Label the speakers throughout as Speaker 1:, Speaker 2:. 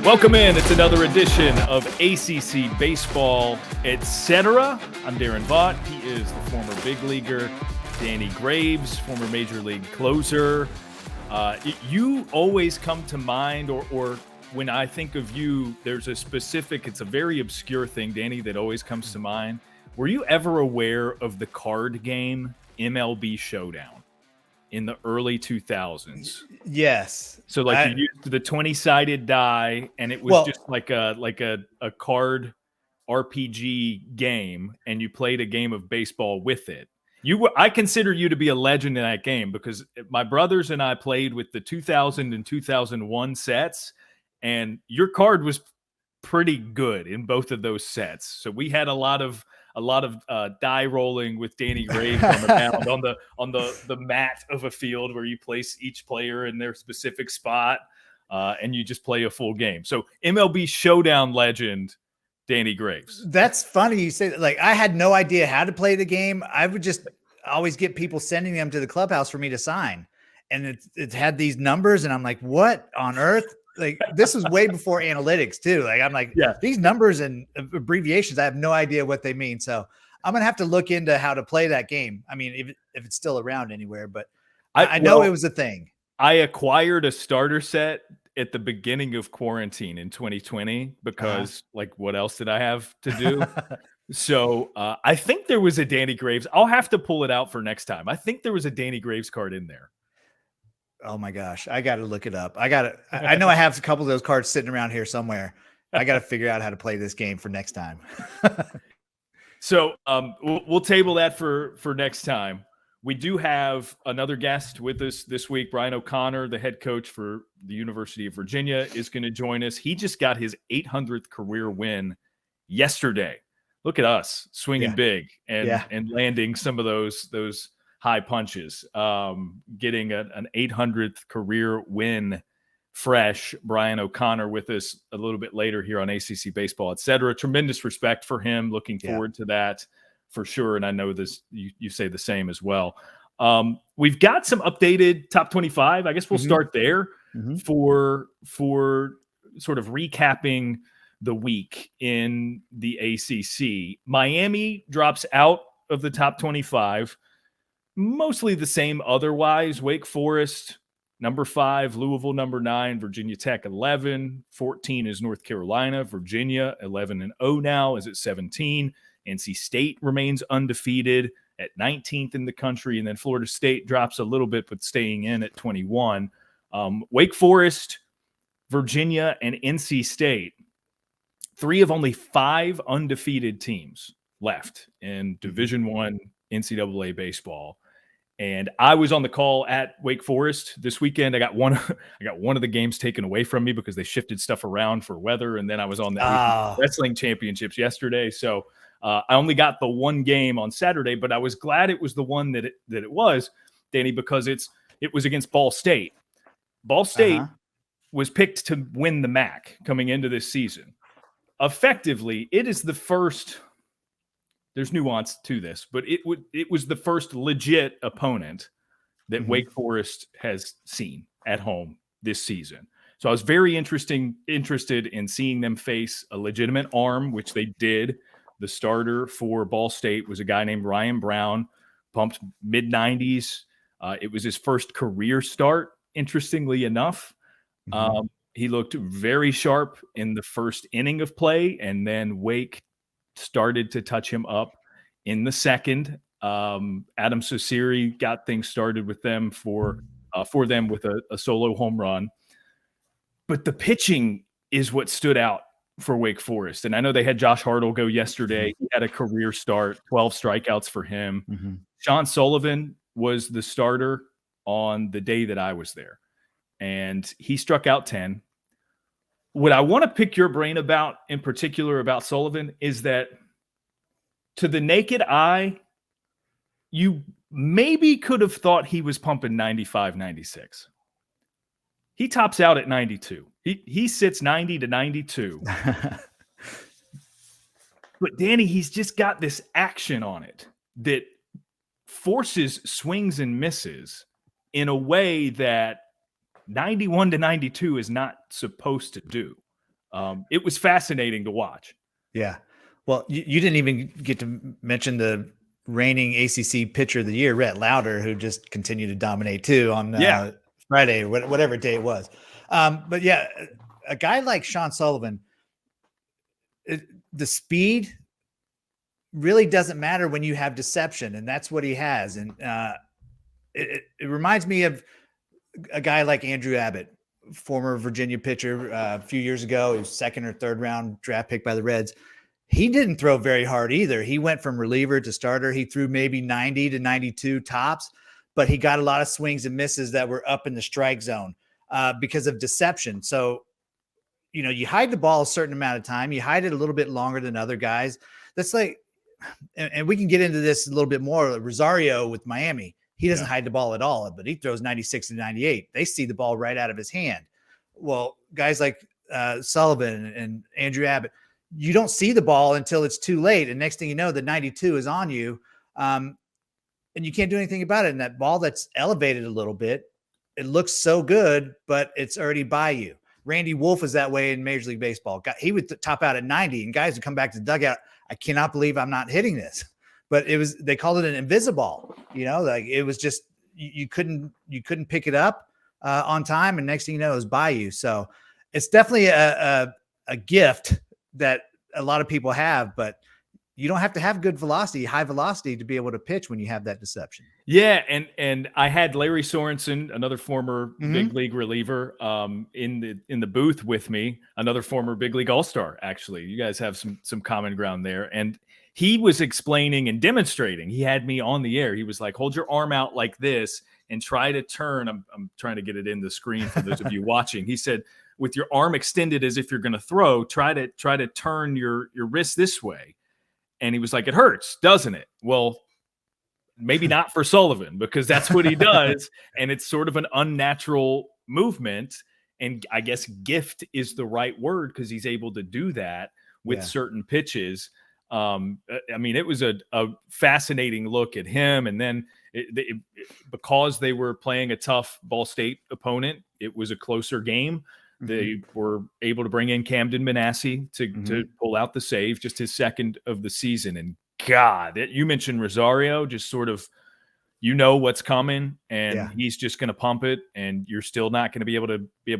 Speaker 1: Welcome in. It's another edition of ACC Baseball, etc. I'm Daron Vaught. He is the former big leaguer. Danny Graves, former major league closer. You always come to mind, or when I think of you, there's a specific, it's a very obscure thing, Danny, that always comes to mind. Were you ever aware of the card game MLB Showdown in the early 2000s?
Speaker 2: Yes.
Speaker 1: So you used the 20-sided die, and it was just like a card RPG game, and you played a game of baseball with it. I consider you to be a legend in that game because my brothers and I played with the 2000 and 2001 sets, and your card was pretty good in both of those sets. So we had a lot of die rolling with Danny Graves on the mound, on the mat of a field where you place each player in their specific spot, and you just play a full game. So MLB Showdown legend Danny Graves.
Speaker 2: That's funny you say that. Like, I had no idea how to play the game. I would just always get people sending them to the clubhouse for me to sign, and it had these numbers, and I'm like, what on earth? Like, this was way before analytics too. Like, I'm like, yeah, these numbers and abbreviations, I have no idea what they mean. So I'm gonna have to look into how to play that game. I mean, if it's still around anywhere, but I know it was a thing.
Speaker 1: I acquired a starter set at the beginning of quarantine in 2020 because what else did I have to do? So I think there was a Danny Graves. I'll have to pull it out for next time. I think there was a Danny Graves card in there.
Speaker 2: Oh my gosh. I got to look it up. I know I have a couple of those cards sitting around here somewhere. I got to figure out how to play this game for next time.
Speaker 1: So we'll table that for next time. We do have another guest with us this week. Brian O'Connor, the head coach for the University of Virginia, is going to join us. He just got his 800th career win yesterday. Look at us swinging big and landing some of those high punches. Getting an 800th career win fresh. Brian O'Connor with us a little bit later here on ACC Baseball, etc. Tremendous respect for him. Looking forward to that. For sure, and I know this. You say the same as well. We've got some updated top 25. I guess we'll start there for sort of recapping the week in the ACC. Miami drops out of the top 25. Mostly the same otherwise. Wake Forest, number 5. Louisville, number 9. Virginia Tech, 11. 14 is North Carolina. Virginia, 11-0 now, is at 17. NC State remains undefeated at 19th in the country, and then Florida State drops a little bit, but staying in at 21. Wake Forest, Virginia, and NC State, 3 of only 5 undefeated teams left in Division I NCAA baseball. And I was on the call at Wake Forest this weekend. I got one of the games taken away from me because they shifted stuff around for weather, and then I was on the wrestling championships yesterday, so I only got the one game on Saturday, but I was glad it was the one that it was, Danny, because it was against Ball State. Ball State was picked to win the MAC coming into this season. Effectively, it is the first. There's nuance to this, but it was the first legit opponent that Wake Forest has seen at home this season. So I was very interested in seeing them face a legitimate arm, which they did. The starter for Ball State was a guy named Ryan Brown, pumped mid-90s. It was his first career start, interestingly enough. He looked very sharp in the first inning of play, and then Wake started to touch him up in the second. Adam Sosiri got things started with them for them with a solo home run. But the pitching is what stood out for Wake Forest. And I know they had Josh Hartle go yesterday. He had a career start, 12 strikeouts for him. Sean Sullivan was the starter on the day that I was there, and he struck out 10. What I want to pick your brain about in particular about Sullivan is that to the naked eye, you maybe could have thought he was pumping 95, 96. He tops out at 92. He sits 90 to 92. But Danny, he's just got this action on it that forces swings and misses in a way that 91 to 92 is not supposed to do. It was fascinating to watch.
Speaker 2: Yeah. Well, you didn't even get to mention the reigning ACC pitcher of the year, Rhett Lauder, who just continued to dominate too on Friday, whatever day it was. But yeah, a guy like Sean Sullivan, the speed really doesn't matter when you have deception, and that's what he has. And it reminds me of a guy like Andrew Abbott, former Virginia pitcher a few years ago. He was 2nd or 3rd round draft pick by the Reds. He didn't throw very hard either. He went from reliever to starter. He threw maybe 90 to 92 tops, but he got a lot of swings and misses that were up in the strike zone because of deception. So, you hide the ball a certain amount of time. You hide it a little bit longer than other guys. That's like, and we can get into this a little bit more. Rosario with Miami, he doesn't hide the ball at all, but he throws 96 to 98. They see the ball right out of his hand. Well, guys like Sullivan and Andrew Abbott, you don't see the ball until it's too late. And next thing you know, the 92 is on you. And you can't do anything about it. And that ball that's elevated a little bit, it looks so good, but it's already by you. Randy Wolf is that way in Major League Baseball. He would top out at 90 and guys would come back to the dugout. I cannot believe I'm not hitting this, but they called it an invisible, like it was just, you couldn't pick it up on time. And next thing you know, it was by you. So it's definitely a gift that a lot of people have, but you don't have to have good velocity, high velocity to be able to pitch when you have that deception.
Speaker 1: Yeah. And I had Larry Sorensen, another former big league reliever, in the booth with me, another former big league all-star. Actually, you guys have some common ground there. And he was explaining and demonstrating. He had me on the air. He was like, hold your arm out like this and try to turn. I'm trying to get it in the screen for those of you watching. He said, with your arm extended as if you're going to throw, try to turn your wrist this way. And he was like, it hurts, doesn't it? Well, maybe not for Sullivan, because that's what he does. And it's sort of an unnatural movement. And I guess gift is the right word, because he's able to do that with certain pitches. I mean, it was a fascinating look at him. And then because they were playing a tough Ball State opponent, it was a closer game. They were able to bring in Camden Manasseh to pull out the save, just his 2nd of the season. And God, you mentioned Rosario, just sort of, what's coming, and he's just going to pump it, and you're still not going to be able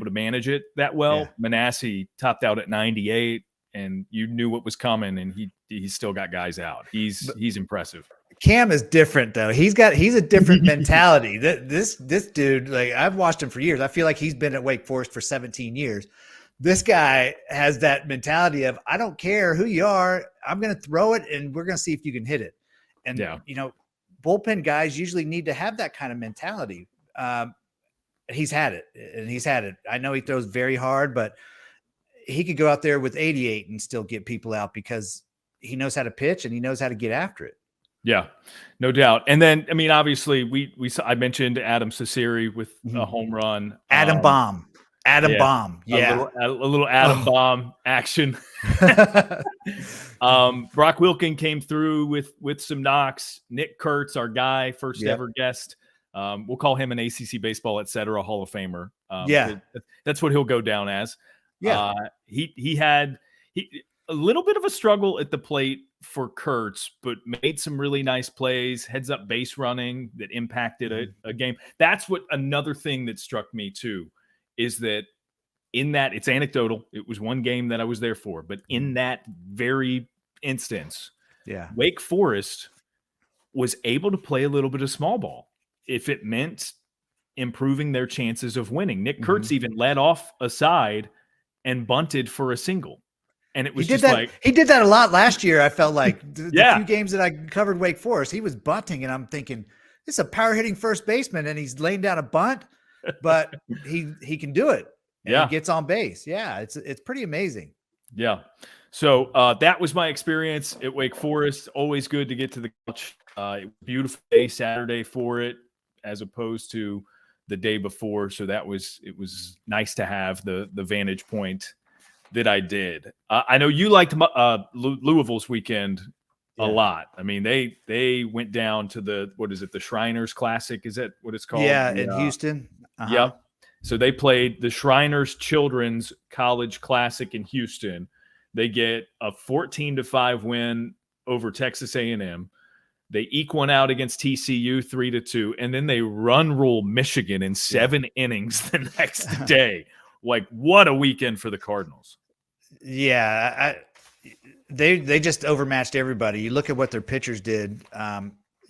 Speaker 1: to manage it that well. Yeah. Manasseh topped out at 98, and you knew what was coming, and he still got guys out. He's impressive.
Speaker 2: Cam is different though. He's a different mentality. This dude, like, I've watched him for years. I feel like he's been at Wake Forest for 17 years. This guy has that mentality of, I don't care who you are, I'm going to throw it and we're going to see if you can hit it. And bullpen guys usually need to have that kind of mentality. He's had it. I know he throws very hard, but he could go out there with 88 and still get people out because he knows how to pitch and he knows how to get after it.
Speaker 1: Yeah, no doubt. And then, I mean, obviously I mentioned Adam Cecere with a home run.
Speaker 2: Adam Bomb. Yeah.
Speaker 1: A little Adam Bomb action. Brock Wilken came through with some knocks. Nick Kurtz, our guy, first ever guest. We'll call him an ACC Baseball, etc. Hall of Famer. That's what he'll go down as. Yeah. He had a little bit of a struggle at the plate for Kurtz, but made some really nice plays, heads up base running that impacted a game. That's what another thing that struck me too, is that in that, it's anecdotal. It was one game that I was there for, but in that very instance, Wake Forest was able to play a little bit of small ball if it meant improving their chances of winning. Nick Kurtz even led off a side and bunted for a single. And it was he did that a lot last year. I felt like the few games that I covered Wake Forest, he was bunting, and I'm thinking, this is a power hitting first baseman, and he's laying down a bunt, but he can do it. And he gets on base. Yeah, it's pretty amazing. Yeah. So that was my experience at Wake Forest. Always good to get to the couch. Beautiful day Saturday for it, as opposed to the day before. So it was nice to have the vantage point that I did. I know you liked Louisville's weekend a lot. I mean, they went down to the Shriners Classic. Is that what it's called?
Speaker 2: Yeah, in Houston.
Speaker 1: Yep. So they played the Shriners Children's College Classic in Houston. They get a 14-5 win over Texas A&M. They eke one out against TCU 3-2, and then they run rule Michigan in 7 innings the next day. Like, what a weekend for the Cardinals.
Speaker 2: Yeah, they just overmatched everybody. You look at what their pitchers did,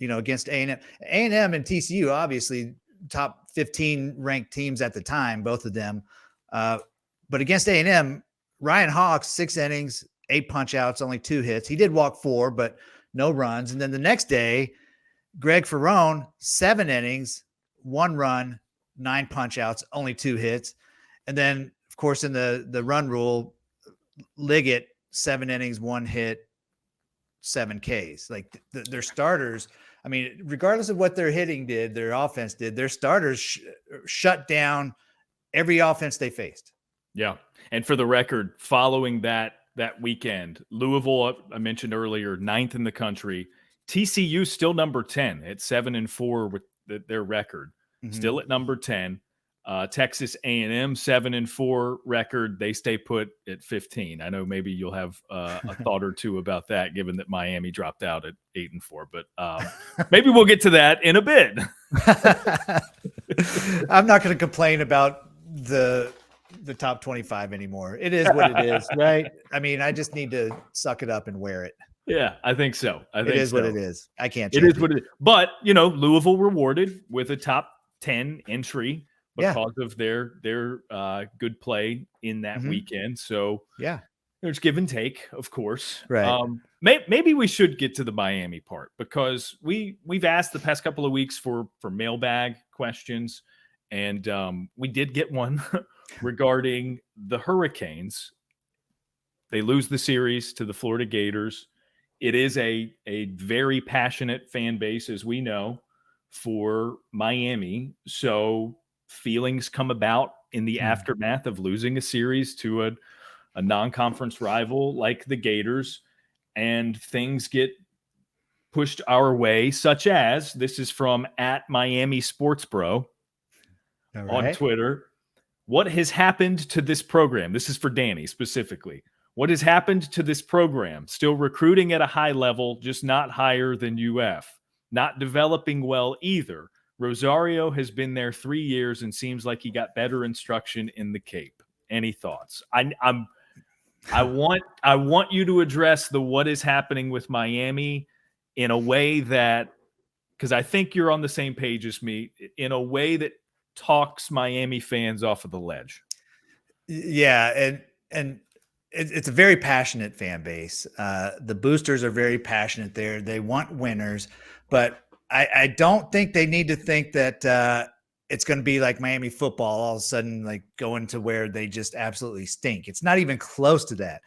Speaker 2: against A&M. A&M and TCU, obviously top 15 ranked teams at the time, both of them. But against A&M, Ryan Hawks, 6 innings, 8 punch outs, only 2 hits. He did walk 4, but no runs. And then the next day, Greg Ferrone, 7 innings, 1 run, 9 punch outs, only 2 hits. And then, of course, in the run rule, Liggett, 7 innings, 1 hit, 7 Ks. Like their starters, I mean, regardless of what their hitting did, their offense did, their starters shut down every offense they faced.
Speaker 1: Yeah. And for the record, following that weekend, Louisville, I mentioned earlier, 9th in the country. TCU still number 10 at 7-4 with their record, still at number 10. Texas A&M 7-4 record. They stay put at 15. I know maybe you'll have a thought or two about that, given that Miami dropped out at 8-4. But maybe we'll get to that in a bit.
Speaker 2: I'm not going to complain about the top 25 anymore. It is what it is, right? I mean, I just need to suck it up and wear it.
Speaker 1: Yeah, I think so.
Speaker 2: It is what it is. I can't.
Speaker 1: It is what it is. But Louisville rewarded with a top 10 entry because of their good play in that weekend. So there's give and take, of course.
Speaker 2: Right.
Speaker 1: Maybe we should get to the Miami part, because we've asked the past couple of weeks for mailbag questions, and we did get one regarding the Hurricanes. They lose the series to the Florida Gators. It is a very passionate fan base, as we know, for Miami. So feelings come about in the aftermath of losing a series to a non-conference rival like the Gators, and things get pushed our way, such as, this is from @MiamiSportsBro on Twitter. What has happened to this program? This is for Danny specifically. What has happened to this program? Still recruiting at a high level, just not higher than UF. Not developing well either. Rosario has been there 3 years and seems like he got better instruction in the Cape. Any thoughts? I want you to address what is happening with Miami in a way that, because I think you're on the same page as me, in a way that talks Miami fans off of the ledge.
Speaker 2: Yeah, and it's a very passionate fan base. The boosters are very passionate there. They want winners, but I don't think they need to think that it's going to be like Miami football all of a sudden, like going to where they just absolutely stink. It's not even close to that.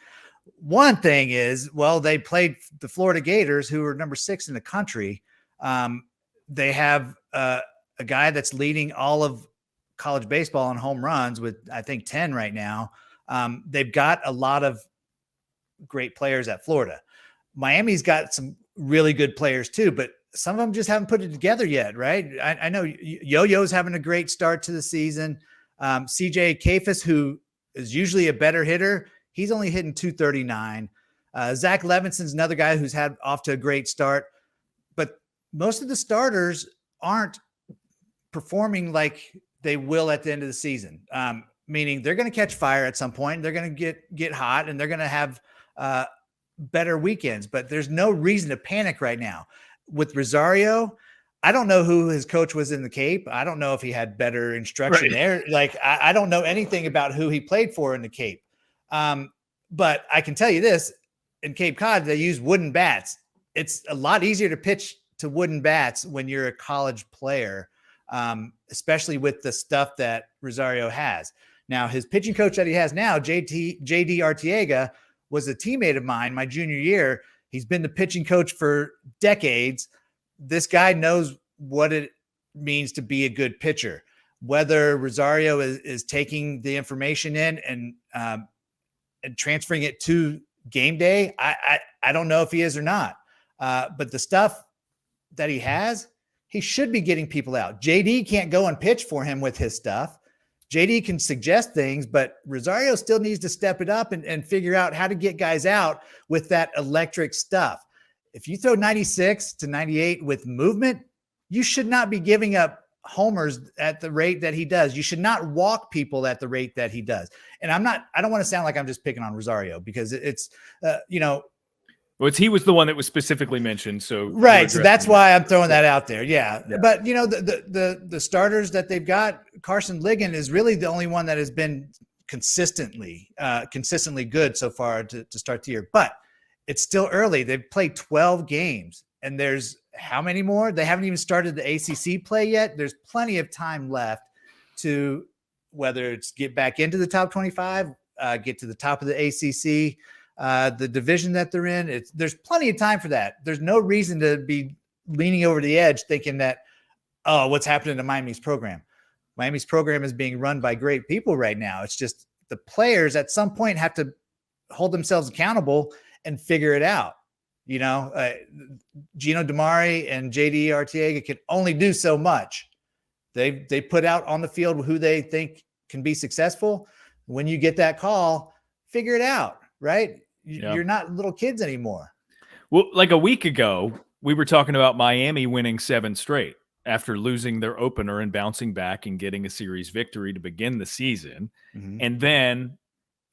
Speaker 2: One thing is, well, they played the Florida Gators, who are number 6 in the country. They have a guy that's leading all of college baseball in home runs with, I think, 10 right now. They've got a lot of great players at Florida. Miami's got some really good players too, but some of them just haven't put it together yet, right? I know Yo-Yo's having a great start to the season. CJ Kafis, who is usually a better hitter, he's only hitting 239. Zach Levinson's another guy who's had off to a great start, but most of the starters aren't performing like they will at the end of the season. Meaning they're going to catch fire at some point. They're going to get hot, and they're going to have better weekends, but there's no reason to panic right now. With Rosario, I don't know who his coach was in the Cape. I don't know if he had better instruction there. Like, I don't know anything about who he played for in the Cape. But I can tell you this, in Cape Cod, they use wooden bats. It's a lot easier to pitch to wooden bats when you're a college player, especially with the stuff that Rosario has. Now, his pitching coach that he has now, JD Arteaga, was a teammate of mine my junior year. He's been the pitching coach for decades. This guy knows what it means to be a good pitcher. Whether Rosario is taking the information in and transferring it to game day, I don't know if he is or not. But the stuff that he has, he should be getting people out. JD can't go and pitch for him with his stuff. JD can suggest things, but Rosario still needs to step it up and figure out how to get guys out with that electric stuff. If you throw 96 to 98 with movement, you should not be giving up homers at the rate that he does. You should not walk people at the rate that he does. And I don't want to sound like I'm just picking on Rosario, because it's,
Speaker 1: well, he was the one that was specifically mentioned. So
Speaker 2: right. So that's why I'm throwing that out there. Yeah. But the starters that they've got, Carson Ligon is really the only one that has been consistently good so far to start the year. But it's still early. They've played 12 games, and there's how many more? They haven't even started the ACC play yet. There's plenty of time left to, whether it's get back into the top 25, get to the top of the ACC, the division that they're in. There's plenty of time for that. There's no reason to be leaning over the edge thinking that, oh, what's happening to Miami's program? Miami's program is being run by great people right now. It's just the players at some point have to hold themselves accountable and figure it out. Gino Damari and JD Arteaga can only do so much. They put out on the field who they think can be successful. When you get that call, figure it out, right? You're not little kids anymore.
Speaker 1: Well, like a week ago, we were talking about Miami winning 7 straight after losing their opener and bouncing back and getting a series victory to begin the season. Mm-hmm. And then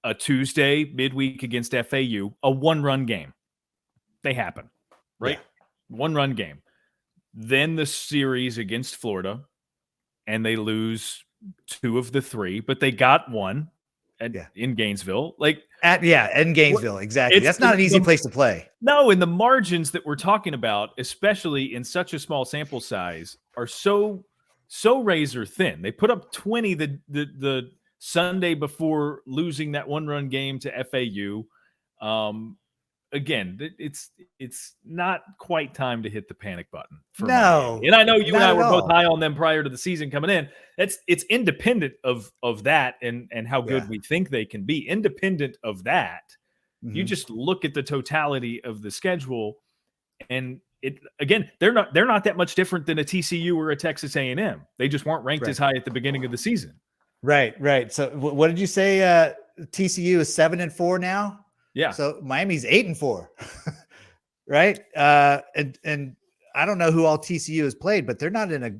Speaker 1: a Tuesday midweek against FAU, a 1-run game. They happen, right? Yeah. 1-run game. Then the series against Florida, and they lose 2 of the 3, but they got 1 in Gainesville.
Speaker 2: In Gainesville, exactly. That's not an easy place to play.
Speaker 1: No, and the margins that we're talking about, especially in such a small sample size, are so razor thin. They put up 20 the Sunday before losing that 1-run game to FAU. Again, it's not quite time to hit the panic button. Miami. And I know you and I were both high on them prior to the season coming in. It's independent of that and how good we think they can be. Independent of that, you just look at the totality of the schedule, and they're not that much different than a TCU or a Texas A&M. They just weren't ranked as high at the beginning of the season. Right.
Speaker 2: So what did you say? TCU is 7-4 now.
Speaker 1: Yeah.
Speaker 2: So Miami's 8-4, right? And I don't know who all TCU has played, but they're not in a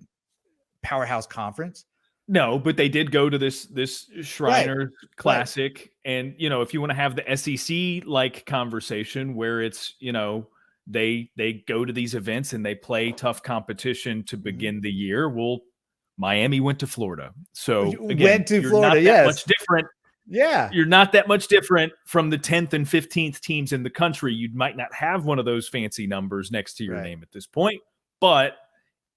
Speaker 2: powerhouse conference.
Speaker 1: No, but they did go to this Shriners Classic, and if you want to have the SEC like conversation where it's they go to these events and they play tough competition to begin the year. Well, Miami went to Florida, so again, not that much different.
Speaker 2: Yeah.
Speaker 1: You're not that much different from the 10th and 15th teams in the country. You might not have one of those fancy numbers next to your name at this point, but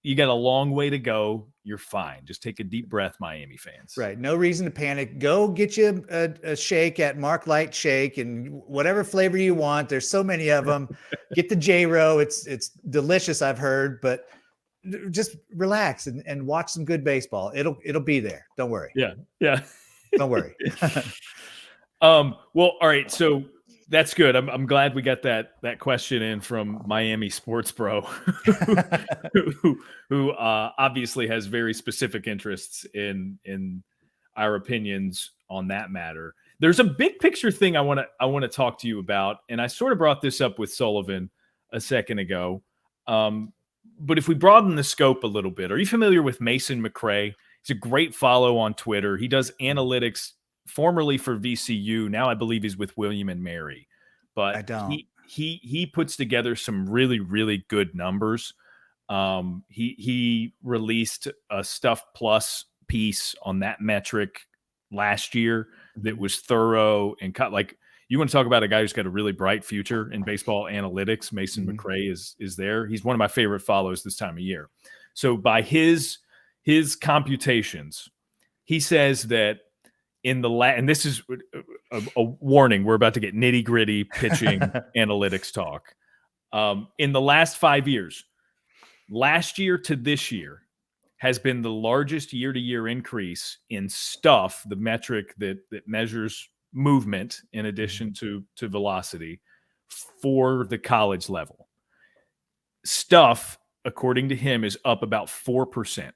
Speaker 1: you got a long way to go. You're fine. Just take a deep breath, Miami fans.
Speaker 2: Right. No reason to panic. Go get you a shake at Mark Light Shake and whatever flavor you want. There's so many of them. Get the J-Row. It's delicious, I've heard, but just relax and watch some good baseball. It'll be there. Don't worry.
Speaker 1: Yeah.
Speaker 2: Don't worry.
Speaker 1: Well, all right. So that's good. I'm glad we got that question in from Miami Sports Pro, who obviously has very specific interests in our opinions on that matter. There's a big picture thing I want to talk to you about, and I sort of brought this up with Sullivan a second ago. But if we broaden the scope a little bit, are you familiar with Mason McRae? He's a great follow on Twitter. He does analytics formerly for VCU. Now I believe he's with William and Mary. But
Speaker 2: I don't.
Speaker 1: He puts together some really, really good numbers. He released a Stuff Plus piece on that metric last year that was thorough and you want to talk about a guy who's got a really bright future in baseball analytics. Mason McRae is there. He's one of my favorite follows this time of year. So by his computations, he says that and this is a warning, we're about to get nitty-gritty pitching analytics talk. In the last 5 years, last year to this year has been the largest year-to-year increase in Stuff, the metric that measures movement in addition to velocity for the college level. Stuff, according to him, is up about 4%.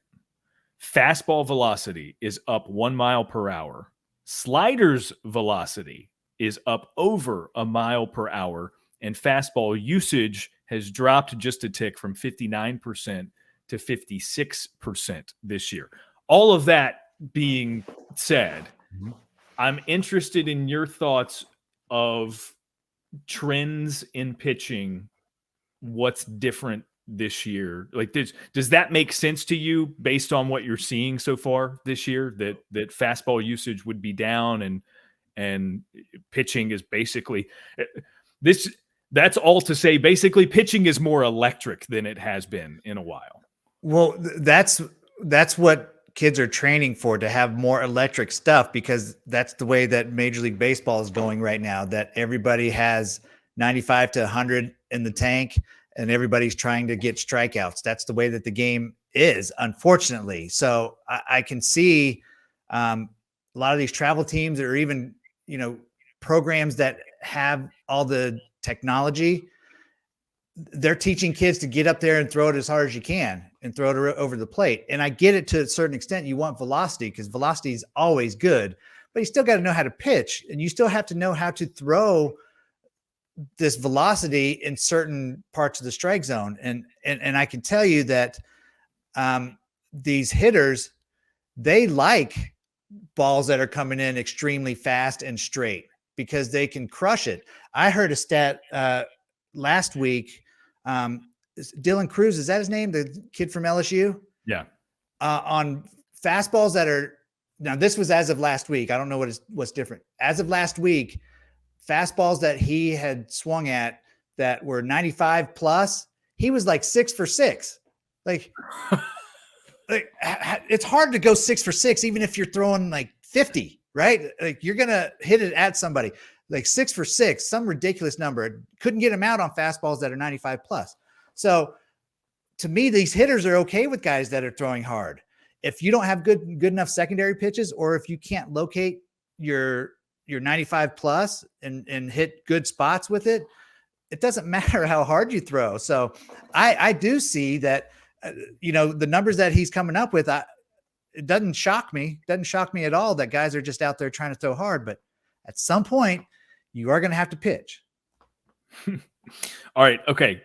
Speaker 1: Fastball velocity is up 1 mile per hour. Sliders velocity is up over a mile per hour. And fastball usage has dropped just a tick from 59% to 56% this year. All of that being said, I'm interested in your thoughts of trends in pitching. What's different this year? Like, does that make sense to you based on what you're seeing so far this year, that fastball usage would be down and pitching is basically this? That's all to say, basically, pitching is more electric than it has been in a while.
Speaker 2: Well, that's what kids are training for, to have more electric stuff, because that's the way that Major League Baseball is going right now, that everybody has 95 to 100 in the tank and everybody's trying to get strikeouts. That's the way that the game is, unfortunately. So I can see a lot of these travel teams, or even, programs that have all the technology, they're teaching kids to get up there and throw it as hard as you can and throw it over the plate. And I get it to a certain extent. You want velocity, because velocity is always good, but you still got to know how to pitch, and you still have to know how to throw this velocity in certain parts of the strike zone. And I can tell you that these hitters, they like balls that are coming in extremely fast and straight, because they can crush it. I heard a stat last week. Dylan Cruz, is that his name? The kid from LSU?
Speaker 1: Yeah.
Speaker 2: On fastballs that are, now this was as of last week. I don't know what's different. As of last week, fastballs that he had swung at that were 95 plus, he was like 6 for 6. Like it's hard to go 6 for 6, even if you're throwing like 50, right? Like you're going to hit it at somebody. Like 6 for 6, some ridiculous number. Couldn't get him out on fastballs that are 95 plus. So to me, these hitters are okay with guys that are throwing hard. If you don't have good enough secondary pitches, or if you can't locate your 95 plus and hit good spots with it, it doesn't matter how hard you throw. So I do see that, the numbers that he's coming up with, it doesn't shock me. It doesn't shock me at all that guys are just out there trying to throw hard, but at some point you are going to have to pitch.
Speaker 1: All right. Okay.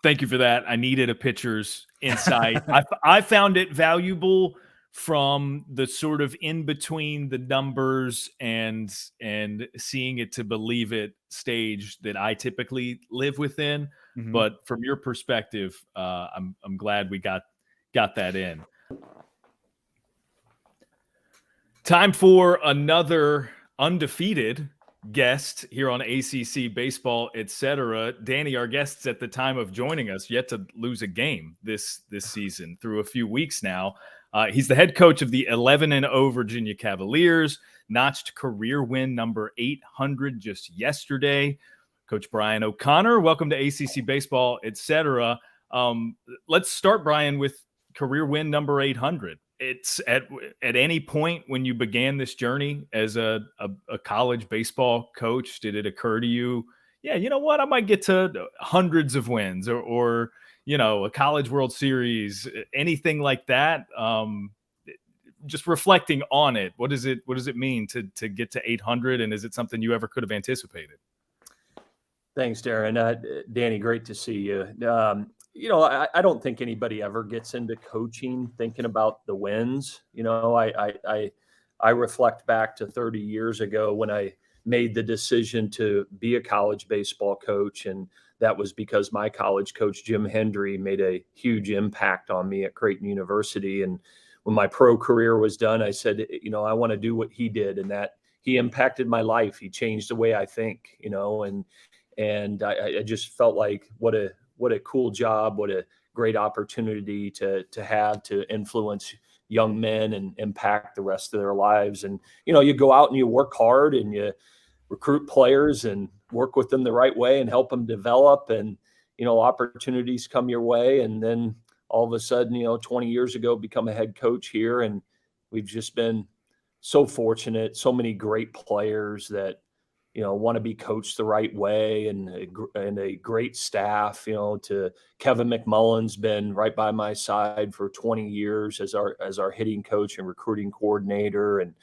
Speaker 1: Thank you for that. I needed a pitcher's insight. I found it valuable from the sort of in between the numbers and seeing it to believe it stage that I typically live within. Mm-hmm. But from your perspective, I'm glad we got that in. Time for another undefeated guest here on ACC Baseball, etc. Danny, our guests at the time of joining us, yet to lose a game this season through a few weeks now. He's the head coach of the 11-0 Virginia Cavaliers, notched career win number 800 just yesterday. Coach Brian O'Connor, welcome to ACC Baseball, etc. Let's start, Brian, with career win number 800. It's at any point when you began this journey as a college baseball coach, did it occur to you, yeah, you know what, I might get to hundreds of wins or a college World Series, anything like that? Just reflecting on it, what does it mean to get to 800, and is it something you ever could have anticipated?
Speaker 3: Thanks, Daron. Danny, great to see you. I don't think anybody ever gets into coaching thinking about the wins. I reflect back to 30 years ago when I made the decision to be a college baseball coach, and that was because my college coach, Jim Hendry, made a huge impact on me at Creighton University. And when my pro career was done, I said, I want to do what he did, and that he impacted my life. He changed the way I think, and I just felt like what a cool job, what a great opportunity to have to influence young men and impact the rest of their lives. And, you go out and you work hard and you recruit players and work with them the right way and help them develop, and, opportunities come your way. And then all of a sudden, 20 years ago, become a head coach here. And we've just been so fortunate, so many great players that want to be coached the right way, and a great staff, to Kevin McMullen's been right by my side for 20 years as our hitting coach and recruiting coordinator. And,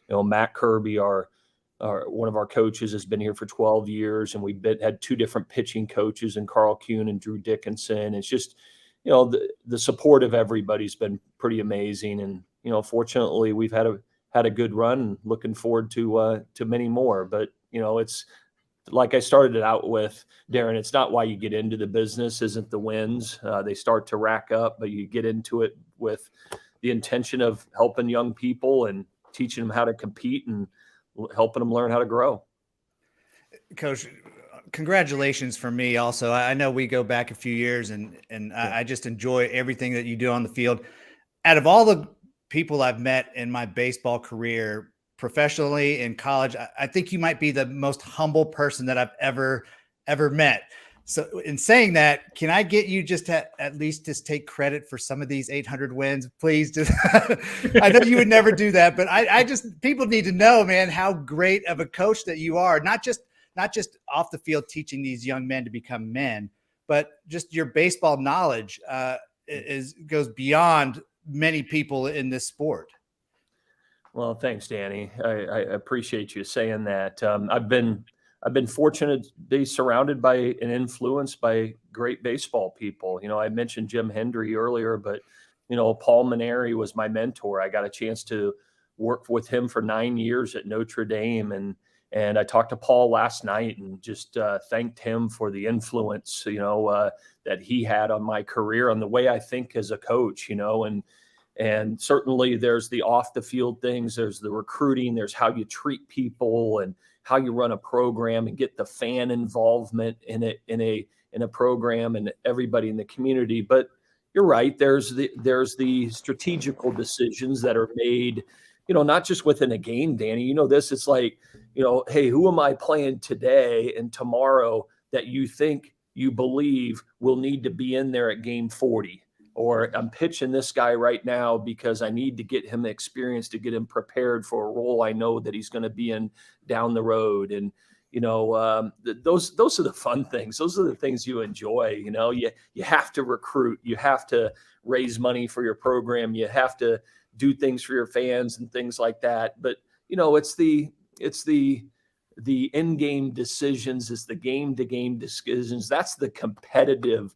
Speaker 3: Matt Kirby, one of our coaches, has been here for 12 years, and we've had two different pitching coaches, and Carl Kuhn and Drew Dickinson. It's just, the support of everybody's been pretty amazing. And, fortunately we've had a good run, and looking forward to many more. But, it's like I started it out with, Daron, it's not why you get into the business isn't the wins. They start to rack up, but you get into it with the intention of helping young people and teaching them how to compete and helping them learn how to grow.
Speaker 2: Coach, congratulations for me also. I know we go back a few years, and I just enjoy everything that you do on the field. Out of all the people I've met in my baseball career, professionally, in college, I think you might be the most humble person that I've ever met. So in saying that, can I get you just to at least just take credit for some of these 800 wins, please? Just I know you would never do that, but I just, people need to know, man, how great of a coach that you are. Not just off the field teaching these young men to become men, but just your baseball knowledge goes beyond many people in this sport.
Speaker 3: Well, thanks, Danny. I appreciate you saying that. I've been fortunate to be surrounded by and influenced by great baseball people. I mentioned Jim Hendry earlier, but Paul Maneri was my mentor. I got a chance to work with him for 9 years at Notre Dame, and I talked to Paul last night and just thanked him for the influence that he had on my career, on the way I think as a coach. And certainly there's the off the field things, there's the recruiting, there's how you treat people and how you run a program and get the fan involvement in a program and everybody in the community. But you're right, there's the strategical decisions that are made, not just within a game, Danny. This, it's like, hey, who am I playing today and tomorrow that you believe will need to be in there at game 40? Or I'm pitching this guy right now because I need to get him experience, to get him prepared for a role I know that he's going to be in down the road. And, those are the fun things. Those are the things you enjoy. You have to recruit, you have to raise money for your program, you have to do things for your fans and things like that. But, it's the in-game decisions, it's the game-to-game decisions. That's the competitive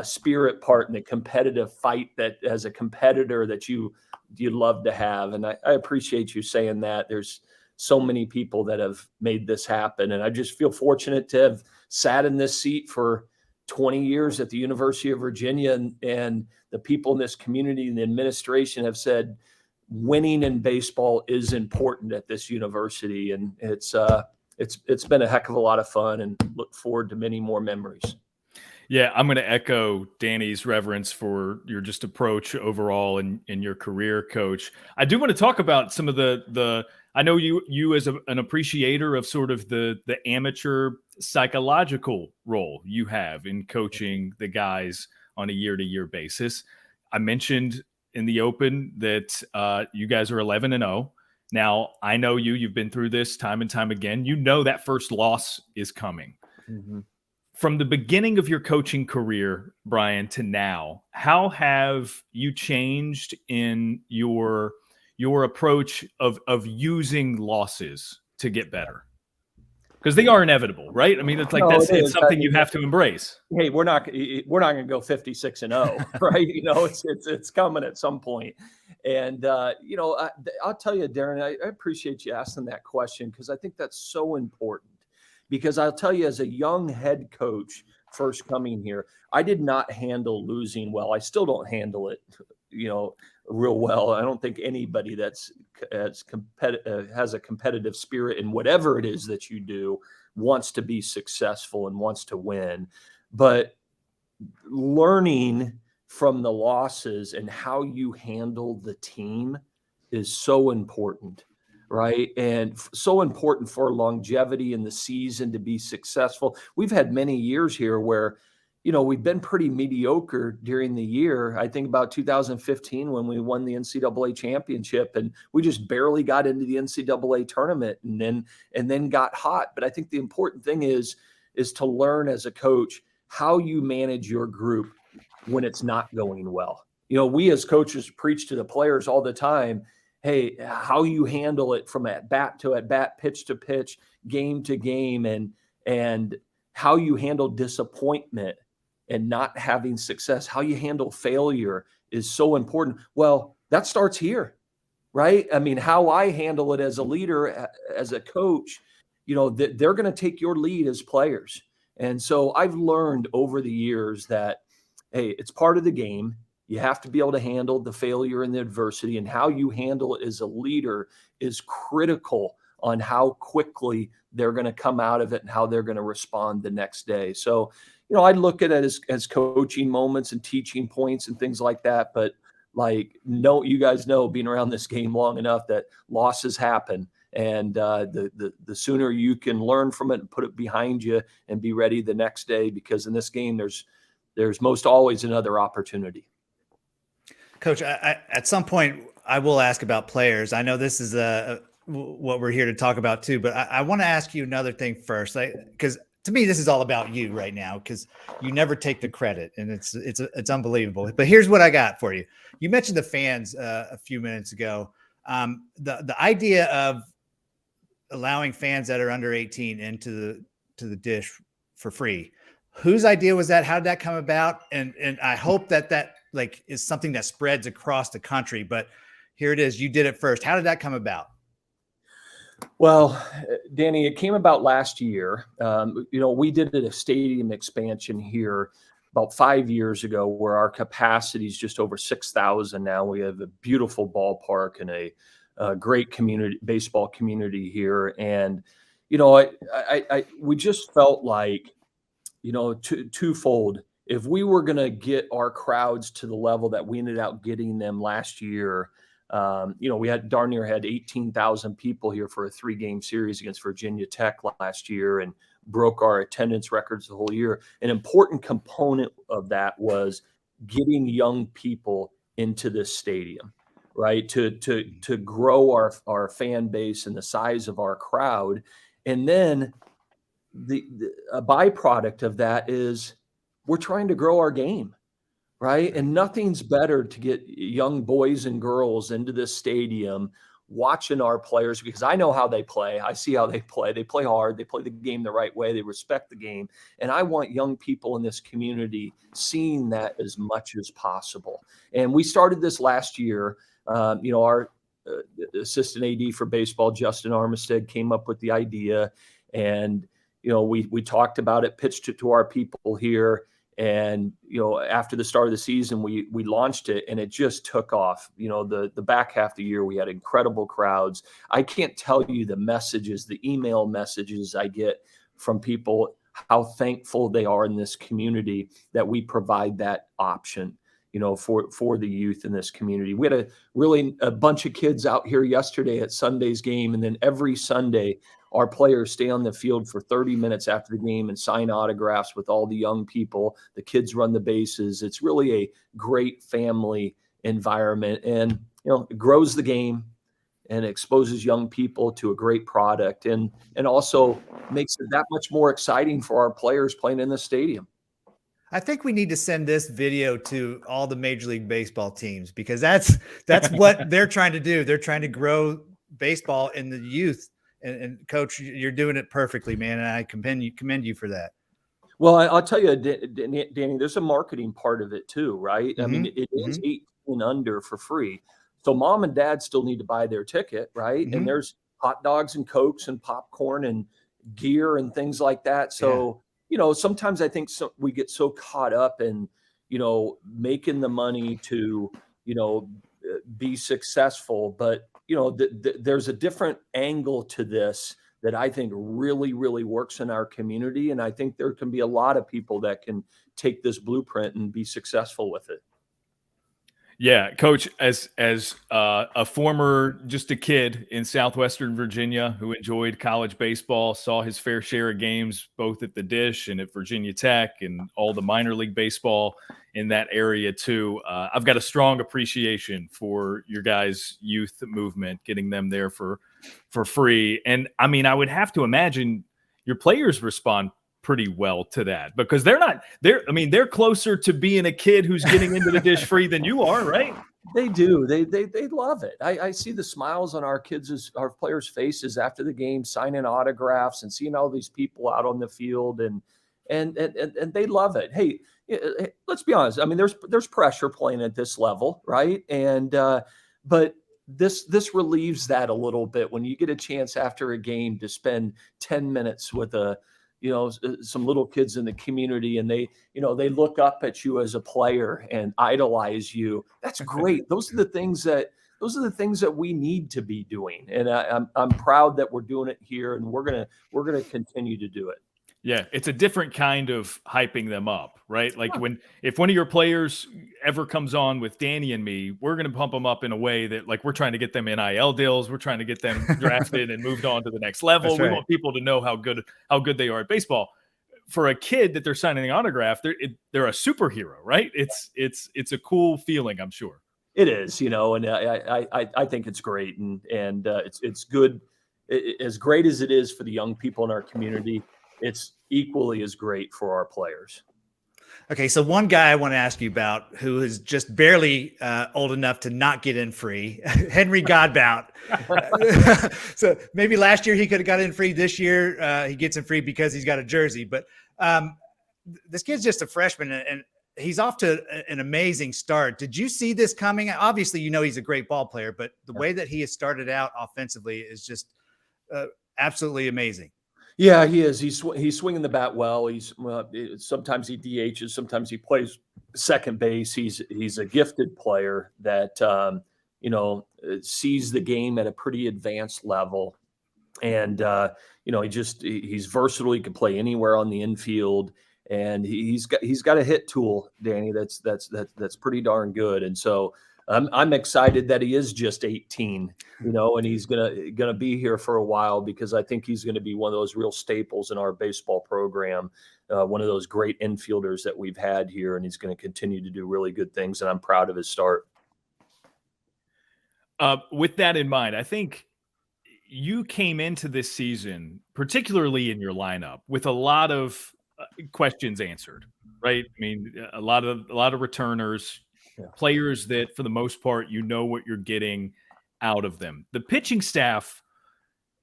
Speaker 3: spirit part and the competitive fight that, as a competitor, that you love to have. And I appreciate you saying that. There's so many people that have made this happen, and I just feel fortunate to have sat in this seat for 20 years at the University of Virginia, and the people in this community and the administration have said winning in baseball is important at this university. And it's been a heck of a lot of fun, and look forward to many more memories.
Speaker 1: Yeah, I'm going to echo Danny's reverence for your just approach overall in your career, Coach. I do want to talk about some of the I know you as an appreciator of sort of the amateur psychological role you have in coaching the guys on a year-to-year basis. I mentioned in the open that you guys are 11-0. Now, I know you've been through this time and time again. That first loss is coming. Mm-hmm. From the beginning of your coaching career, Brian, to now, how have you changed in your approach of using losses to get better? Because they are inevitable, right? I mean, it's like it's something you have to embrace.
Speaker 3: Hey, we're not going to go 56-0, right? It's coming at some point. And I'll tell you, Daron, I appreciate you asking that question, because I think that's so important. Because I'll tell you, as a young head coach first coming here, I did not handle losing well. I still don't handle it, real well. I don't think anybody that's has a competitive spirit in whatever it is that you do wants to be successful and wants to win. But learning from the losses and how you handle the team is so important. Right. And so important for longevity in the season to be successful. We've had many years here where, we've been pretty mediocre during the year. I think about 2015 when we won the NCAA championship and we just barely got into the NCAA tournament and then got hot. But I think the important thing is to learn as a coach how you manage your group when it's not going well. We as coaches preach to the players all the time, hey, how you handle it from at bat to at bat, pitch to pitch, game to game, and how you handle disappointment and not having success, how you handle failure is so important. Well, that starts here, right? I mean, how I handle it as a leader, as a coach, that they're going to take your lead as players. And so I've learned over the years that, hey, it's part of the game. You have to be able to handle the failure and the adversity, and how you handle it as a leader is critical on how quickly they're going to come out of it and how they're going to respond the next day. So, I look at it as coaching moments and teaching points and things like that. But you guys know, being around this game long enough, that losses happen. And the sooner you can learn from it and put it behind you and be ready the next day, because in this game, there's most always another opportunity.
Speaker 2: Coach, at some point, I will ask about players. I know this is what we're here to talk about too, but I want to ask you another thing first, because to me, this is all about you right now, because you never take the credit, and it's unbelievable. But here's what I got for you. You mentioned the fans a few minutes ago. The idea of allowing fans that are under 18 into the dish for free. Whose idea was that? How did that come about? And I hope that is something that spreads across the country. But here it is. You did it first. How did that come about?
Speaker 3: Well, Danny, it came about last year. We did a stadium expansion here about 5 years ago, where our capacity is just over 6,000 now. We have a beautiful ballpark and a great baseball community here. And, we just felt like, twofold. If we were going to get our crowds to the level that we ended up getting them last year, we had darn near 18,000 people here for a 3-game series against Virginia Tech last year and broke our attendance records the whole year. An important component of that was getting young people into this stadium, right? To grow our fan base and the size of our crowd. And then a byproduct of that is we're trying to grow our game. Right. And nothing's better to get young boys and girls into this stadium watching our players, because I know how they play. I see how they play. They play hard. They play the game the right way. They respect the game. And I want young people in this community seeing that as much as possible. And we started this last year. Our assistant AD for baseball, Justin Armistead, came up with the idea. And, we talked about it, pitched it to our people here. And, after the start of the season, we launched it, and it just took off. The back half of the year, we had incredible crowds. I can't tell you the messages, the email messages I get from people, how thankful they are in this community that we provide that option, for the youth in this community. We had a bunch of kids out here yesterday at Sunday's game. And then every Sunday, our players stay on the field for 30 minutes after the game and sign autographs with all the young people. The kids run the bases. It's really a great family environment, and, it grows the game and exposes young people to a great product, and also makes it that much more exciting for our players playing in the stadium.
Speaker 2: I think we need to send this video to all the Major League Baseball teams, because that's what they're trying to do. They're trying to grow baseball in the youth. And Coach, you're doing it perfectly, man. And I commend you for that.
Speaker 3: Well, I'll tell you, Danny, there's a marketing part of it too, right? I mean, it is 18 under for free. So mom and dad still need to buy their ticket, right? And there's hot dogs and Cokes and popcorn and gear and things like that. So, sometimes I think we get so caught up in, making the money to, be successful. But, there's a different angle to this that I think really, really works in our community. And I think there can be a lot of people that can take this blueprint and be successful with it.
Speaker 1: Yeah, Coach, as a former, just a kid in Southwestern Virginia who enjoyed college baseball, saw his fair share of games both at the Dish and at Virginia Tech and all the minor league baseball in that area too. I've got a strong appreciation for your guys' youth movement, getting them there for free. And I mean, I would have to imagine your players respond pretty well to that, because they're closer to being a kid who's getting into the Dish free than you are, right?
Speaker 3: They do. They love it. I see the smiles on our players' faces after the game, signing autographs and seeing all these people out on the field, and they love it. Hey, let's be honest. I mean, there's pressure playing at this level, right? And but this relieves that a little bit when you get a chance after a game to spend 10 minutes with some little kids in the community, and they look up at you as a player and idolize you. That's great. Those are the things that we need to be doing. And I'm proud that we're doing it here, and we're going to continue to do it.
Speaker 1: Yeah, it's a different kind of hyping them up, right? Like if one of your players ever comes on with Danny and me, we're going to pump them up in a way that, like, we're trying to get them NIL deals, we're trying to get them drafted and moved on to the next level.
Speaker 2: That's right.
Speaker 1: We want people to know how good they are at baseball. For a kid that they're signing an autograph, they're a superhero, right? It's a cool feeling, I'm sure.
Speaker 3: It is, and I think it's great, and it's good. As great as it is for the young people in our community, it's equally as great for our players.
Speaker 2: Okay, so one guy I want to ask you about who is just barely old enough to not get in free, Henry Godbout. So maybe last year he could have got in free. This year he gets in free because he's got a jersey. But this kid's just a freshman, and he's off to an amazing start. Did you see this coming? Obviously, he's a great ball player, but the way that he has started out offensively is just absolutely amazing.
Speaker 3: Yeah, he is. He's swinging the bat well. Sometimes he DHs, sometimes he plays second base. He's a gifted player that sees the game at a pretty advanced level, and he's versatile. He can play anywhere on the infield, and he's got a hit tool, Danny. That's pretty darn good. And so I'm excited that he is just 18, and he's gonna be here for a while, because I think he's gonna be one of those real staples in our baseball program, one of those great infielders that we've had here, and he's going to continue to do really good things. And I'm proud of his start.
Speaker 1: With that in mind, I think you came into this season, particularly in your lineup, with a lot of questions answered, right? I mean, a lot of returners. Yeah. Players that, for the most part, what you're getting out of them. The pitching staff,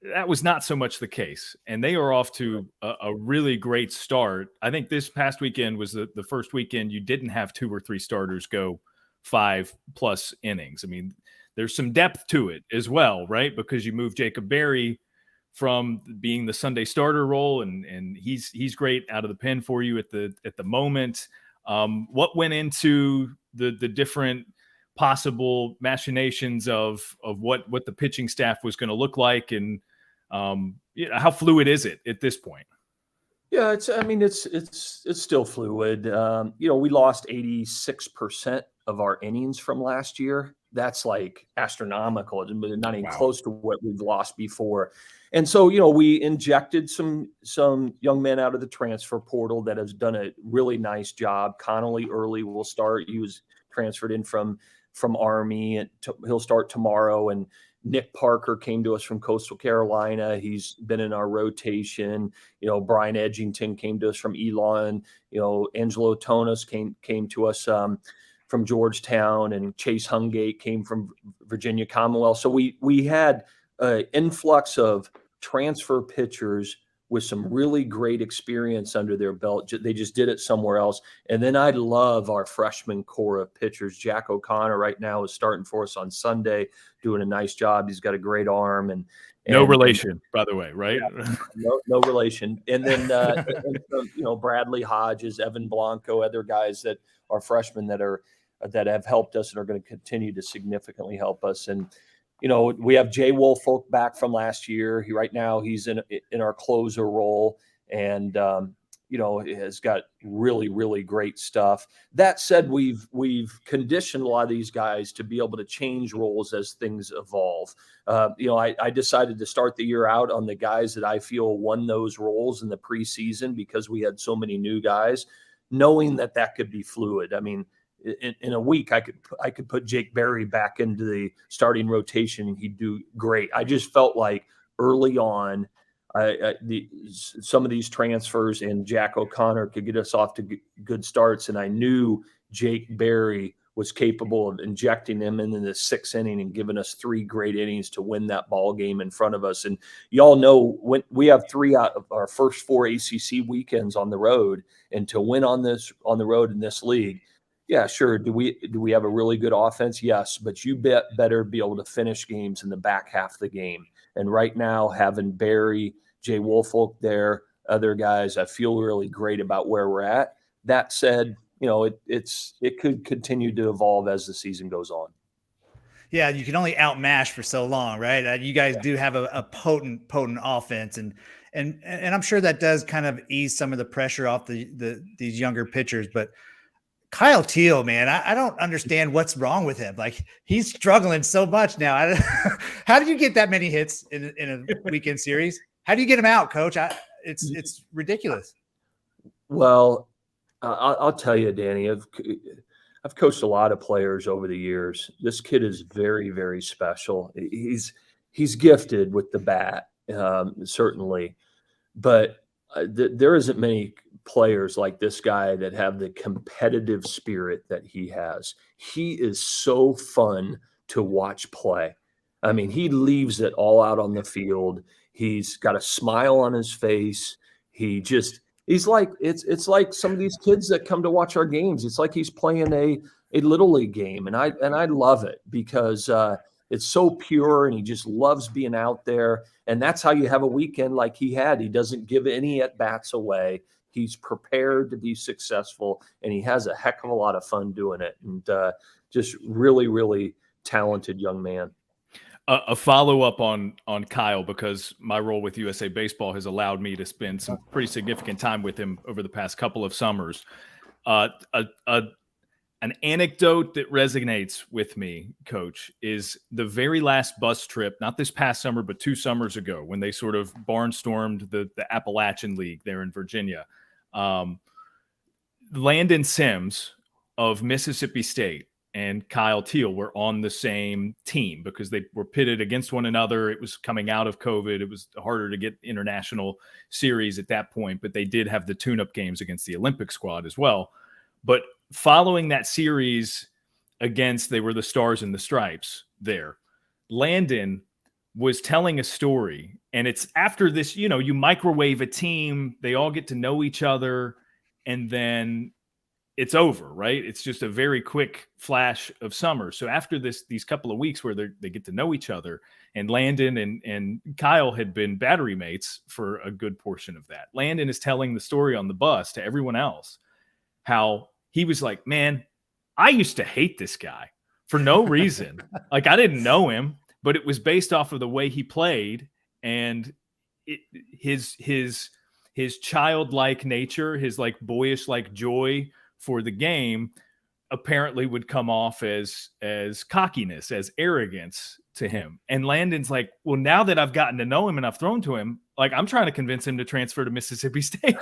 Speaker 1: that was not so much the case, and they are off to a really great start. I think this past weekend was the first weekend you didn't have 2 or 3 starters go 5+ innings. I mean, there's some depth to it as well, right? Because you move Jacob Berry from being the Sunday starter role, and he's great out of the pen for you at the moment. What went into the different possible machinations of what the pitching staff was going to look like, and how fluid is it at this point?
Speaker 3: Yeah, it's still fluid. We lost 86% of our innings from last year. That's like astronomical. Not even close to what we've lost before. And so, we injected some young men out of the transfer portal that has done a really nice job. Connolly Early will start. He was transferred in from Army, and he'll start tomorrow. And Nick Parker came to us from Coastal Carolina. He's been in our rotation. Brian Edgington came to us from Elon. Angelo Tonas came to us from Georgetown, and Chase Hungate came from Virginia Commonwealth. So we had an influx of transfer pitchers with some really great experience under their belt. They just did it somewhere else. And then I love our freshman core of pitchers. Jack O'Connor right now is starting for us on Sunday, doing a nice job. He's got a great arm. And
Speaker 1: no relation, by the way, right?
Speaker 3: Yeah, no relation. And then, Bradley Hodges, Evan Blanco, other guys that are freshmen that have helped us and are going to continue to significantly help us. And we have Jay Woolfolk back from last year. Right now he's in our closer role, and has got really, really great stuff. That said, we've conditioned a lot of these guys to be able to change roles as things evolve. I decided to start the year out on the guys that I feel won those roles in the preseason because we had so many new guys, knowing that could be fluid. I mean, in a week, I could put Jake Berry back into the starting rotation and he'd do great. I just felt like early on, some of these transfers and Jack O'Connor could get us off to good starts, and I knew Jake Berry was capable of injecting him into the 6th inning and giving us 3 great innings to win that ball game in front of us. And y'all know when we have 3 out of our first 4 ACC weekends on the road, and to win on the road in this league. Yeah, sure. Do we have a really good offense? Yes, but you better be able to finish games in the back half of the game. And right now, having Barry, Jay Woolfolk there, other guys, I feel really great about where we're at. That said, it could continue to evolve as the season goes on.
Speaker 2: Yeah, you can only outmash for so long, right? You guys do have a potent offense, and I'm sure that does kind of ease some of the pressure off these younger pitchers, but. Kyle Teal, man, I don't understand what's wrong with him. Like, he's struggling so much now. How did you get that many hits in a weekend series? How do you get him out, Coach? It's ridiculous.
Speaker 3: Well, I'll tell you, Danny, I've coached a lot of players over the years. This kid is very, very special. He's gifted with the bat, certainly, but there isn't many players like this guy that have the competitive spirit that he has. He is so fun to watch play. I mean, he leaves it all out on the field. He's got a smile on his face. He's like, it's like some of these kids that come to watch our games. It's like he's playing a little league game. And I love it because it's so pure and he just loves being out there. And that's how you have a weekend like he had. He doesn't give any at-bats away. He's prepared to be successful, and he has a heck of a lot of fun doing it. And just really, really talented young man.
Speaker 1: A follow-up on Kyle, because my role with USA Baseball has allowed me to spend some pretty significant time with him over the past couple of summers. An anecdote that resonates with me, Coach, is the very last bus trip, not this past summer, but 2 summers ago, when they sort of barnstormed the Appalachian League there in Virginia. Landon Sims of Mississippi State and Kyle Teal were on the same team because they were pitted against one another. It was coming out of COVID. It was harder to get international series at that point, but they did have the tune-up games against the Olympic squad as well. But following that series they were the Stars and the Stripes there, Landon was telling a story, and it's after this, you microwave a team, they all get to know each other, and then it's over, right? It's just a very quick flash of summer. So after these couple of weeks where they get to know each other, and Landon and Kyle had been battery mates for a good portion of that. Landon is telling the story on the bus to everyone else, how he was like, man, I used to hate this guy for no reason. Like, I didn't know him, but it was based off of the way he played and his childlike nature, his like boyish like joy for the game apparently would come off as cockiness, as arrogance to him. And Landon's like, well, now that I've gotten to know him and I've thrown to him, like, I'm trying to convince him to transfer to Mississippi State.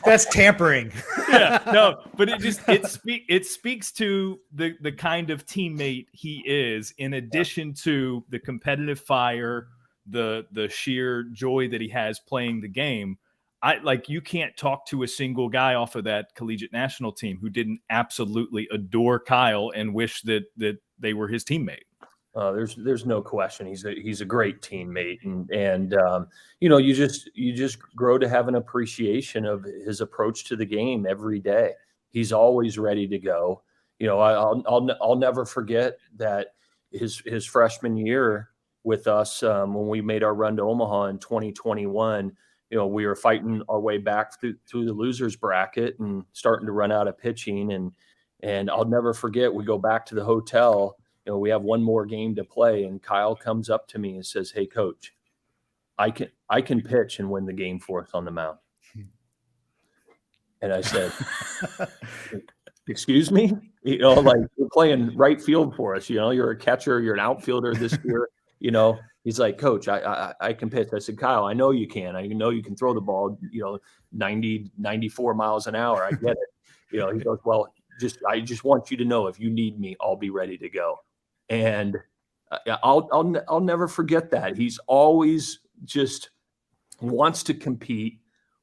Speaker 2: That's tampering.
Speaker 1: Yeah, no, but it speaks to the kind of teammate he is, in addition to the competitive fire, the sheer joy that he has playing the game. You can't talk to a single guy off of that collegiate national team who didn't absolutely adore Kyle and wish that they were his teammate.
Speaker 3: There's no question. He's a great teammate, and you just grow to have an appreciation of his approach to the game every day. He's always ready to go. I'll never forget that his freshman year with us, when we made our run to Omaha in 2021. We were fighting our way back through the losers bracket and starting to run out of pitching, and I'll never forget. We go back to the hotel. We have one more game to play, and Kyle comes up to me and says, "Hey, Coach, I can pitch and win the game for us on the mound." And I said, excuse me? You know, like, you're playing right field for us. You know, you're a catcher, you're an outfielder this year. You know, he's like, Coach, I can pitch. I said, Kyle, I know you can. I know you can throw the ball, 90, 94 miles an hour. I get it. You know, he goes, well, I just want you to know, if you need me, I'll be ready to go. And I'll never forget that. He's always just wants to compete,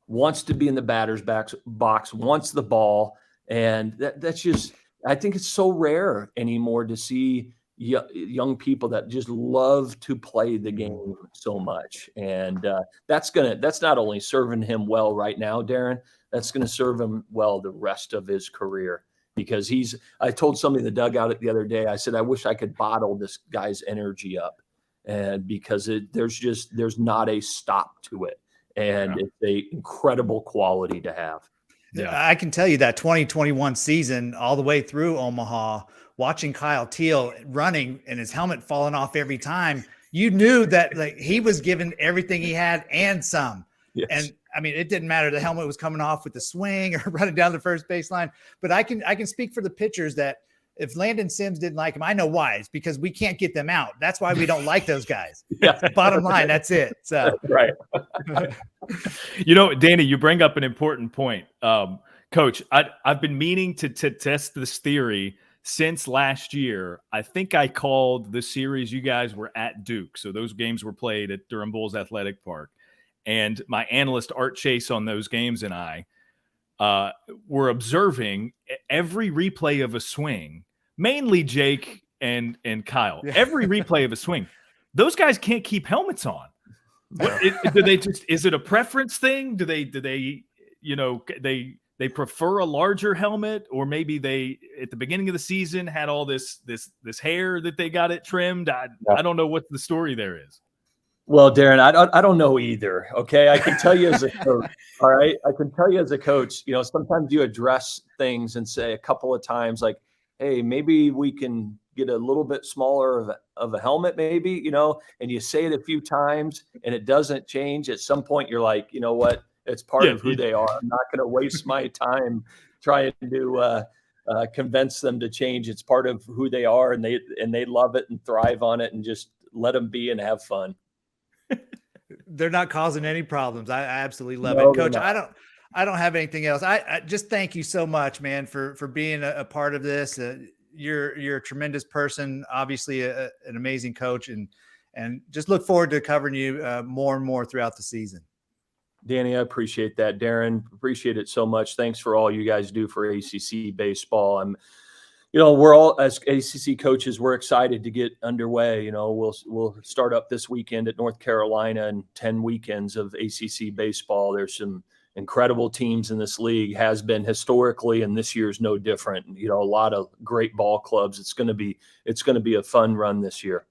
Speaker 3: wants to be in the batter's box, wants the ball. And that's just, I think it's so rare anymore to see young people that just love to play the game so much. And that's not only serving him well right now, Daron, that's going to serve him well the rest of his career. Because I told somebody in the dugout the other day, I said, I wish I could bottle this guy's energy up. And because there's not a stop to it. And it's a incredible quality to have.
Speaker 2: Yeah, I can tell you that 2021 season, all the way through Omaha, watching Kyle Teal running and his helmet falling off every time, you knew that, like, he was giving everything he had and some. Yes. And I mean, it didn't matter. The helmet was coming off with the swing or running down the first baseline. But I can speak for the pitchers that if Landon Sims didn't like him, I know why. It's because we can't get them out. That's why we don't like those guys. Yeah. Bottom line, that's it. So
Speaker 3: right.
Speaker 1: Danny, you bring up an important point. Coach, I've been meaning to test this theory since last year. I think I called the series you guys were at Duke. So those games were played at Durham Bulls Athletic Park. And my analyst, Art Chase, on those games and I were observing every replay of a swing, mainly Jake and Kyle. Yeah. Every replay of a swing. Those guys can't keep helmets on. Is it a preference thing? Do they prefer a larger helmet, or maybe they at the beginning of the season had all this hair that they got it trimmed? I don't know what the story there is.
Speaker 3: Well, Daron, I don't know either. Okay. I can tell you as a coach. All right. I can tell you as a coach, sometimes you address things and say a couple of times, like, hey, maybe we can get a little bit smaller of a helmet, maybe, and you say it a few times and it doesn't change. At some point you're like, you know what? It's part of who they are. I'm not going to waste my time trying to convince them to change. It's part of who they are, and they love it and thrive on it, and just let them be and have fun.
Speaker 2: They're not causing any problems. I absolutely love it, Coach. I don't have anything else. I just thank you so much, man, for being a part of this. You're a tremendous person, obviously an amazing coach, and just look forward to covering you more and more throughout the season.
Speaker 3: Danny, I appreciate that. Daron, appreciate it so much. Thanks for all you guys do for ACC baseball. We're all, as ACC coaches, we're excited to get underway. We'll start up this weekend at North Carolina, and 10 weekends of ACC baseball. There's some incredible teams in this league, has been historically, and this year's no different. A lot of great ball clubs. It's going to be a fun run this year.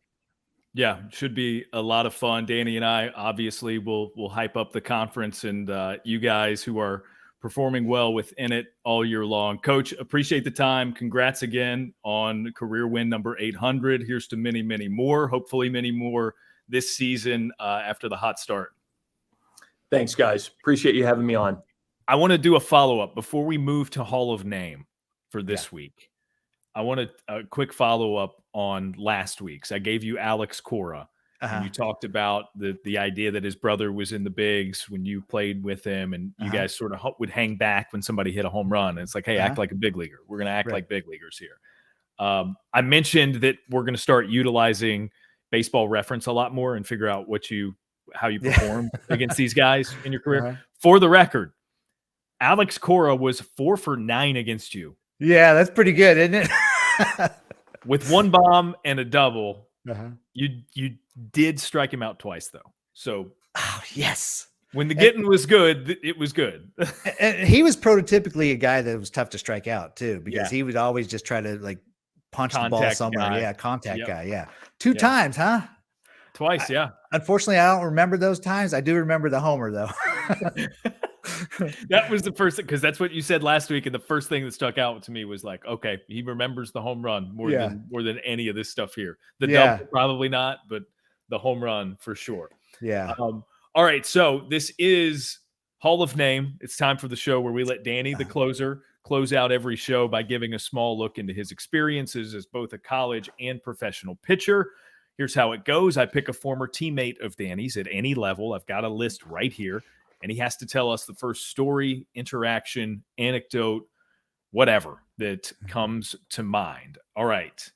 Speaker 1: Yeah, should be a lot of fun. Danny and I obviously will hype up the conference, and you guys who are performing well within it all year long. Coach, appreciate the time. Congrats again on career win number 800. Here's to many, many more, hopefully many more this season after the hot start.
Speaker 3: Thanks, guys. Appreciate you having me on.
Speaker 1: I want to do a follow-up before we move to Hall of Name for this week. I want a quick follow-up on last week's. I gave you Alex Cora. And you talked about the idea that his brother was in the bigs when you played with him, and you guys sort of would hang back when somebody hit a home run. And it's like, hey, act like a big leaguer. We're going to act like big leaguers here. I mentioned that we're going to start utilizing Baseball Reference a lot more and figure out how you perform against these guys in your career. For the record, Alex Cora was 4 for 9 against you.
Speaker 2: Yeah, that's pretty good, isn't it?
Speaker 1: With one bomb and a double. You did strike him out twice, though. So,
Speaker 2: yes,
Speaker 1: when the getting was good, it was good.
Speaker 2: And he was prototypically a guy that was tough to strike out too, because he would always just try to punch the ball somewhere. Guy. Yeah, contact guy. Yeah, two times, huh?
Speaker 1: Twice, yeah.
Speaker 2: Unfortunately, I don't remember those times. I do remember the homer, though.
Speaker 1: That was the first thing, because that's what you said last week, and the first thing that stuck out to me was like, okay, he remembers the home run more than any of this stuff here. The double probably not, but the home run for sure.
Speaker 2: Yeah.
Speaker 1: All right, so this is Hall of Name. It's time for the show where we let Danny, the closer, close out every show by giving a small look into his experiences as both a college and professional pitcher. Here's how it goes. I pick a former teammate of Danny's at any level. I've got a list right here, and he has to tell us the first story, interaction, anecdote, whatever that comes to mind. All right.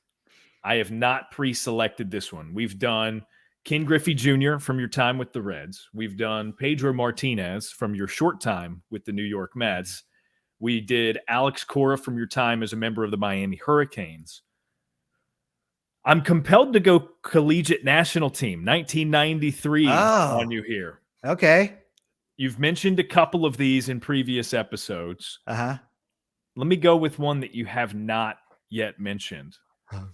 Speaker 1: I have not pre-selected this one. We've done Ken Griffey Jr. from your time with the Reds. We've done Pedro Martinez from your short time with the New York Mets. We did Alex Cora from your time as a member of the Miami Hurricanes. I'm compelled to go collegiate national team, 1993 on you here.
Speaker 2: Okay.
Speaker 1: You've mentioned a couple of these in previous episodes.
Speaker 2: Uh-huh.
Speaker 1: Let me go with one that you have not yet mentioned. How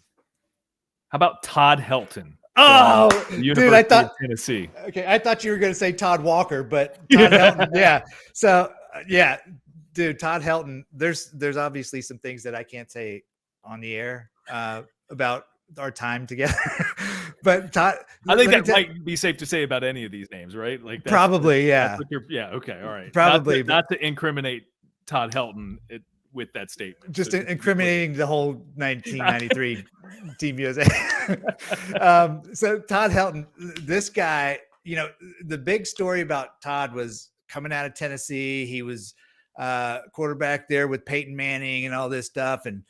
Speaker 1: about Todd Helton?
Speaker 2: Oh,
Speaker 1: University
Speaker 2: dude,
Speaker 1: of Tennessee.
Speaker 2: Okay, I thought you were going to say Todd Walker, but Todd Helton, yeah. So, yeah, dude, Todd Helton. There's obviously some things that I can't say on the air about our time together, but Todd.
Speaker 1: I think that might be safe to say about any of these names, right? Like that's,
Speaker 2: probably, yeah.
Speaker 1: Yeah. Okay. All right.
Speaker 2: Probably
Speaker 1: not to incriminate Todd Helton with that statement.
Speaker 2: Just incriminating the whole 1993 Team USA. So Todd Helton, this guy, the big story about Todd was coming out of Tennessee. He was quarterback there with Peyton Manning and all this stuff. And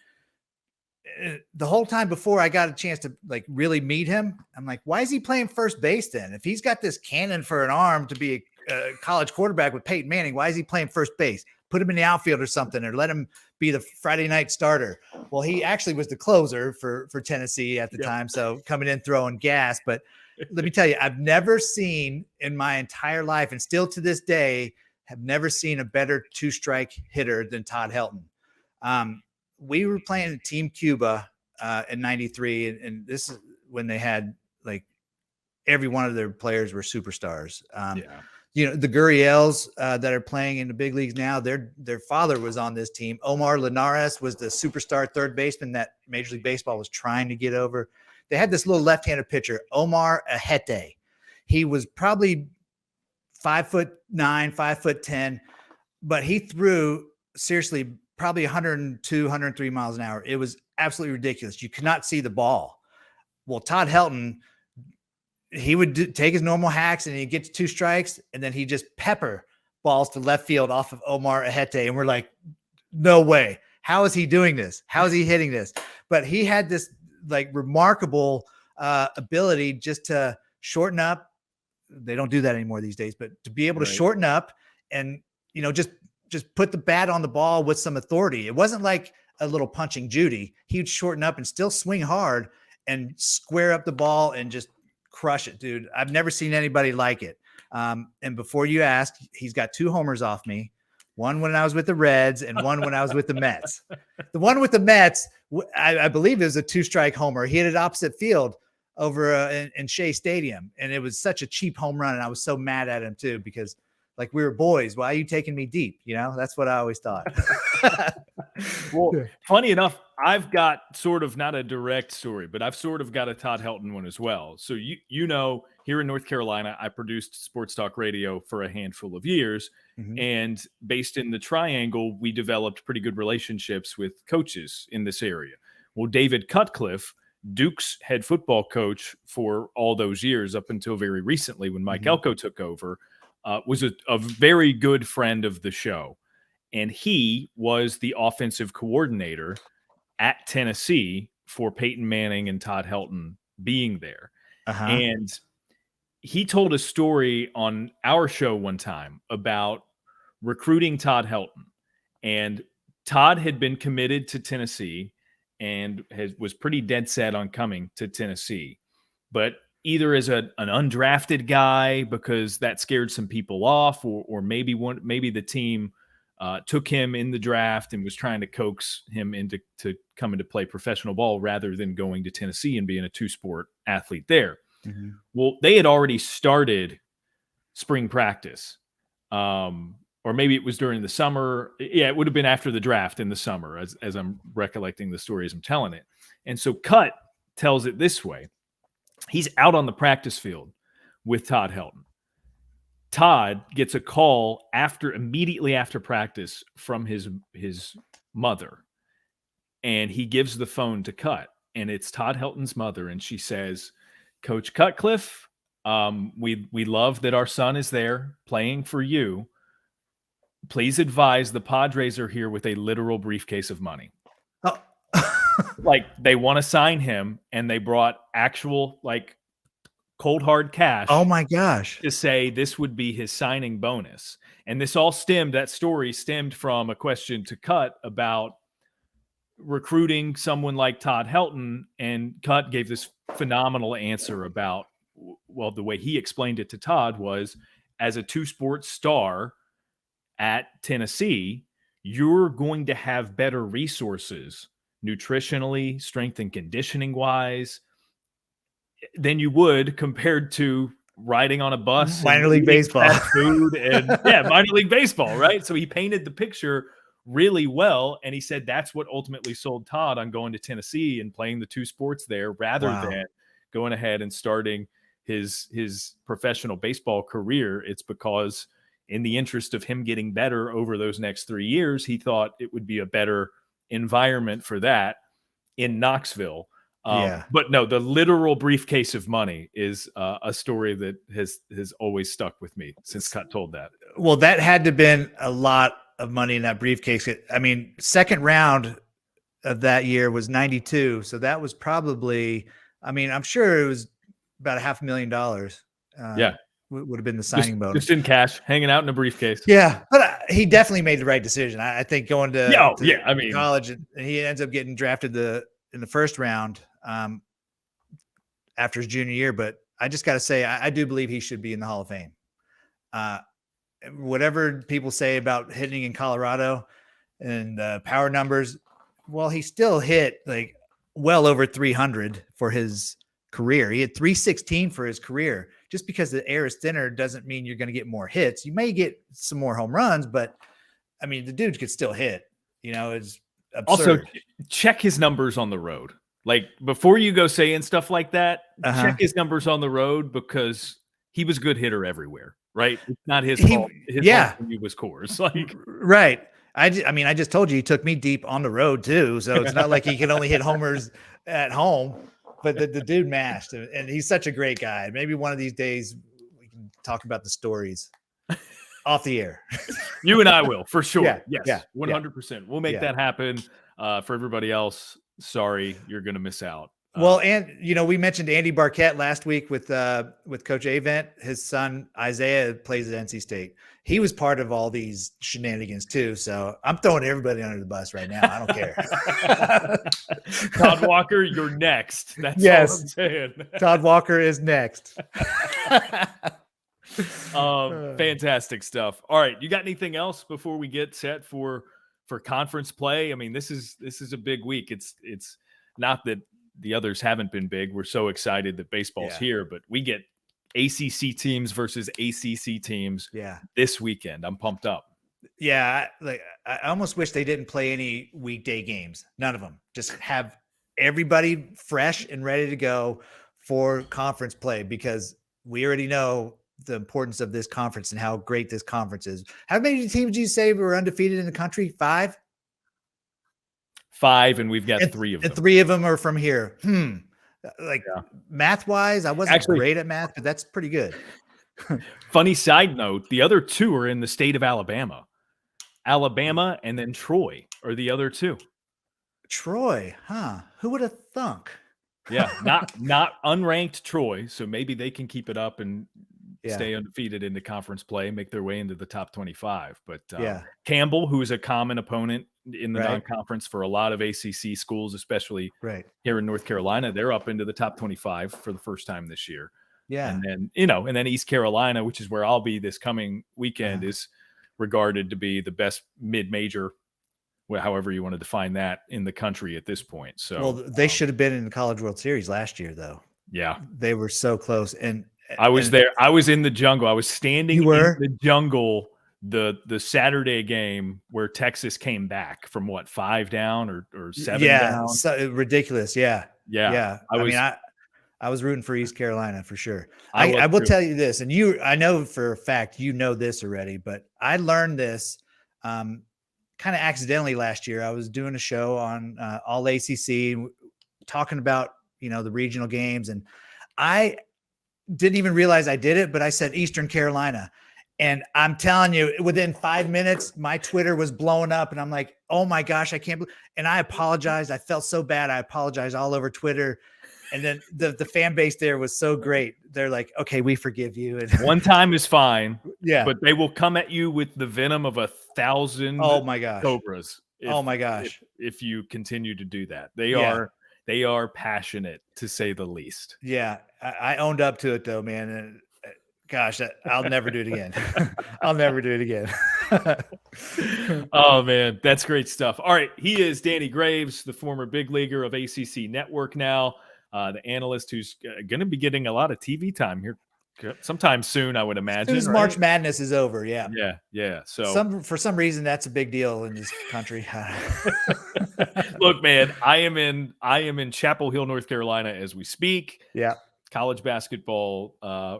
Speaker 2: the whole time before I got a chance to really meet him, I'm like, why is he playing first base then? If he's got this cannon for an arm to be a college quarterback with Peyton Manning, why is he playing first base? Put him in the outfield or something, or let him be the Friday night starter. Well, he actually was the closer for Tennessee at the time. So coming in, throwing gas. But let me tell you, I've never seen in my entire life, and still to this day, have never seen a better two-strike hitter than Todd Helton. We were playing Team Cuba in 93. And this is when they had every one of their players were superstars. The Gurriels that are playing in the big leagues now, their father was on this team. Omar Linares was the superstar third baseman that Major League Baseball was trying to get over. They had this little left-handed pitcher, Omar Ahete. He was probably 5'9", 5'10", but he threw seriously probably 102, 103 miles an hour. It was absolutely ridiculous. You could not see the ball. Well, Todd Helton, he would take his normal hacks and he'd get to two strikes, and then he'd just pepper balls to left field off of Omar Ahete. And we're like, no way. How is he doing this? How is he hitting this? But he had this remarkable ability just to shorten up. They don't do that anymore these days, but to be able to shorten up and, just put the bat on the ball with some authority. It wasn't like a little punching Judy. He'd shorten up and still swing hard and square up the ball and just crush it, dude. I've never seen anybody like it. And before you ask, he's got 2 homers off me. One when I was with the Reds and one when I was with the Mets. The one with the Mets, I believe it was a 2-strike homer. He hit it opposite field over in Shea Stadium. And it was such a cheap home run. And I was so mad at him too, because we were boys. Why are you taking me deep? That's what I always thought.
Speaker 1: Well, funny enough, I've got sort of not a direct story, but I've sort of got a Todd Helton one as well. So, here in North Carolina, I produced sports talk radio for a handful of years. Mm-hmm. And based in the Triangle, we developed pretty good relationships with coaches in this area. Well, David Cutcliffe, Duke's head football coach for all those years up until very recently when Mike Elko took over, was a very good friend of the show. And he was the offensive coordinator at Tennessee for Peyton Manning and Todd Helton being there. Uh-huh. And he told a story on our show one time about recruiting Todd Helton. And Todd had been committed to Tennessee and was pretty dead set on coming to Tennessee. But either as an undrafted guy, because that scared some people off, or maybe the team took him in the draft and was trying to coax him into coming to play professional ball rather than going to Tennessee and being a 2-sport athlete there. Mm-hmm. Well, they had already started spring practice, or maybe it was during the summer. Yeah, it would have been after the draft in the summer, as I'm recollecting the story as I'm telling it. And so Cut tells it this way. He's out on the practice field with Todd Helton. Todd gets a call immediately after practice from his mother, and he gives the phone to Cut, and it's Todd Helton's mother, and she says, "Coach Cutcliffe, we love that our son is there playing for you. Please advise the Padres are here with a literal briefcase of money."
Speaker 2: Oh.
Speaker 1: Like, they want to sign him, and they brought actual, like, cold hard cash.
Speaker 2: Oh my gosh.
Speaker 1: To say this would be his signing bonus. And that story stemmed from a question to Cut about recruiting someone like Todd Helton, and Cut gave this phenomenal answer about, well, the way he explained it to Todd was, as a two-sport star at Tennessee, you're going to have better resources nutritionally, strength and conditioning wise, than you would compared to riding on a bus,
Speaker 2: minor league baseball,
Speaker 1: food, and minor league baseball, right? So he painted the picture really well, and he said that's what ultimately sold Todd on going to Tennessee and playing the two sports there, rather than going ahead and starting his professional baseball career. It's because, in the interest of him getting better over those next 3 years, he thought it would be a better environment for that in Knoxville. But no, the literal briefcase of money is a story that has always stuck with me since Cut told that.
Speaker 2: Well, that had to have been a lot of money in that briefcase. I mean, second round of that year was 92. So that was probably, I mean, I'm sure it was about $500,000. Would have been the signing bonus.
Speaker 1: Just in cash, hanging out in a briefcase.
Speaker 2: Yeah, but he definitely made the right decision. I think going to college, and he ends up getting drafted in the first round after his junior year. But I just got to say, I do believe he should be in the Hall of Fame. Whatever people say about hitting in Colorado and power numbers, well, he still hit like well over 300 for his career. He had 316 for his career. Just because the air is thinner doesn't mean you're going to get more hits. You may get some more home runs, but I mean, the dude could still hit. It's absurd.
Speaker 1: Also, check his numbers on the road. Like, before you go saying stuff like that, check his numbers on the road, because he was a good hitter everywhere, right? It's not his fault. His fault when he was Coors. Like,
Speaker 2: right. I just told you he took me deep on the road too. So it's not like he can only hit homers at home. But the dude mashed, and he's such a great guy. Maybe one of these days we can talk about the stories off the air.
Speaker 1: You and I will, for sure.
Speaker 2: Yes,
Speaker 1: 100%. We'll make that happen. For everybody else, sorry, you're going to miss out.
Speaker 2: Well, and we mentioned Andy Barquette last week with Coach Avent. His son Isaiah plays at NC State. He was part of all these shenanigans too. So I'm throwing everybody under the bus right now. I don't care.
Speaker 1: Todd Walker, you're next. That's all I'm saying.
Speaker 2: Todd Walker is next.
Speaker 1: Fantastic stuff. All right, you got anything else before we get set for conference play? I mean, this is a big week. It's not that the others haven't been big. We're so excited that baseball's here, but we get ACC teams versus ACC teams this weekend. I'm pumped up.
Speaker 2: Yeah, I almost wish they didn't play any weekday games. None of them. Just have everybody fresh and ready to go for conference play, because we already know the importance of this conference and how great this conference is. How many teams do you say were undefeated in the country? 5?
Speaker 1: 5, and we've got 3 of them.
Speaker 2: And 3 of them are from here. Math wise, I wasn't great at math, but that's pretty good.
Speaker 1: Funny side note, the other 2 are in the state of Alabama. Alabama and then Troy are the other 2.
Speaker 2: Troy, huh? Who would have thunk?
Speaker 1: Yeah, not unranked Troy, so maybe they can keep it up and stay undefeated into conference play, make their way into the top 25. But Campbell, who is a common opponent in the non-conference for a lot of ACC schools, especially here in North Carolina, they're up into the top 25 for the first time this year. Yeah. And then, and then East Carolina, which is where I'll be this coming weekend, is regarded to be the best mid-major, however you want to define that, in the country at this point. So,
Speaker 2: well, they should have been in the College World Series last year, though.
Speaker 1: Yeah.
Speaker 2: They were so close. And
Speaker 1: I was there. I was in the jungle. I was standing in the jungle the Saturday game where Texas came back from 5 down or 7 down.
Speaker 2: So ridiculous. Yeah.
Speaker 1: I
Speaker 2: I was rooting for East Carolina for sure.
Speaker 1: I
Speaker 2: I will
Speaker 1: too.
Speaker 2: tell you this, and I know for a fact you know this already, but I learned this kind of accidentally last year. I was doing a show on All ACC, talking about the regional games, and I didn't even realize I did it, but I said Eastern Carolina. And I'm telling you, within 5 minutes, my Twitter was blowing up, and I'm like, oh my gosh, I can't believe. And I apologized. I felt so bad. I apologized all over Twitter. And then the fan base there was so great. They're like, okay, we forgive you. And
Speaker 1: One time is fine.
Speaker 2: yeah.
Speaker 1: But they will come at you with the venom of 1,000
Speaker 2: Oh my gosh.
Speaker 1: cobras.
Speaker 2: Oh my gosh.
Speaker 1: If you continue to do that. They are passionate, to say the least.
Speaker 2: Yeah. I owned up to it though, man. And gosh, I'll never do it again. I'll never do it again.
Speaker 1: Oh man, that's great stuff. All right, he is Danny Graves, the former big leaguer of ACC Network now, the analyst who's going to be getting a lot of TV time here sometime soon, I would imagine.
Speaker 2: As soon as March Madness is over, yeah.
Speaker 1: Yeah. So
Speaker 2: for some reason that's a big deal in this country.
Speaker 1: Look, man, I am in Chapel Hill, North Carolina as we speak.
Speaker 2: Yeah.
Speaker 1: College basketball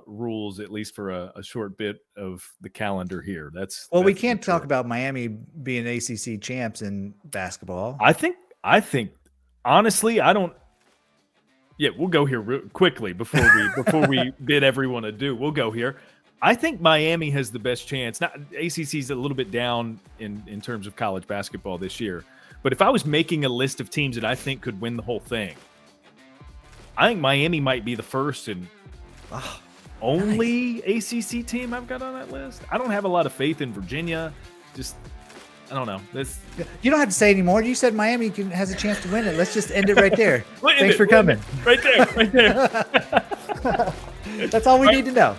Speaker 1: rules, at least for a short bit of the calendar here.
Speaker 2: We can't talk about Miami being ACC champs in basketball.
Speaker 1: I think honestly, I don't. Yeah, we'll go here real quickly before we bid everyone adieu. We'll go here. I think Miami has the best chance. Now, ACC's a little bit down in terms of college basketball this year, but if I was making a list of teams that I think could win the whole thing, I think Miami might be the first and only ACC team I've got on that list. I don't have a lot of faith in Virginia. Just, I don't know.
Speaker 2: You don't have to say anymore. You said Miami has a chance to win it. Let's just end it right there. Thanks for coming.
Speaker 1: Right there.
Speaker 2: That's all we need to know.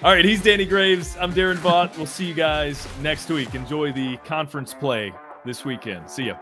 Speaker 1: All right, he's Danny Graves. I'm Daron Vaught. We'll see you guys next week. Enjoy the conference play this weekend. See ya.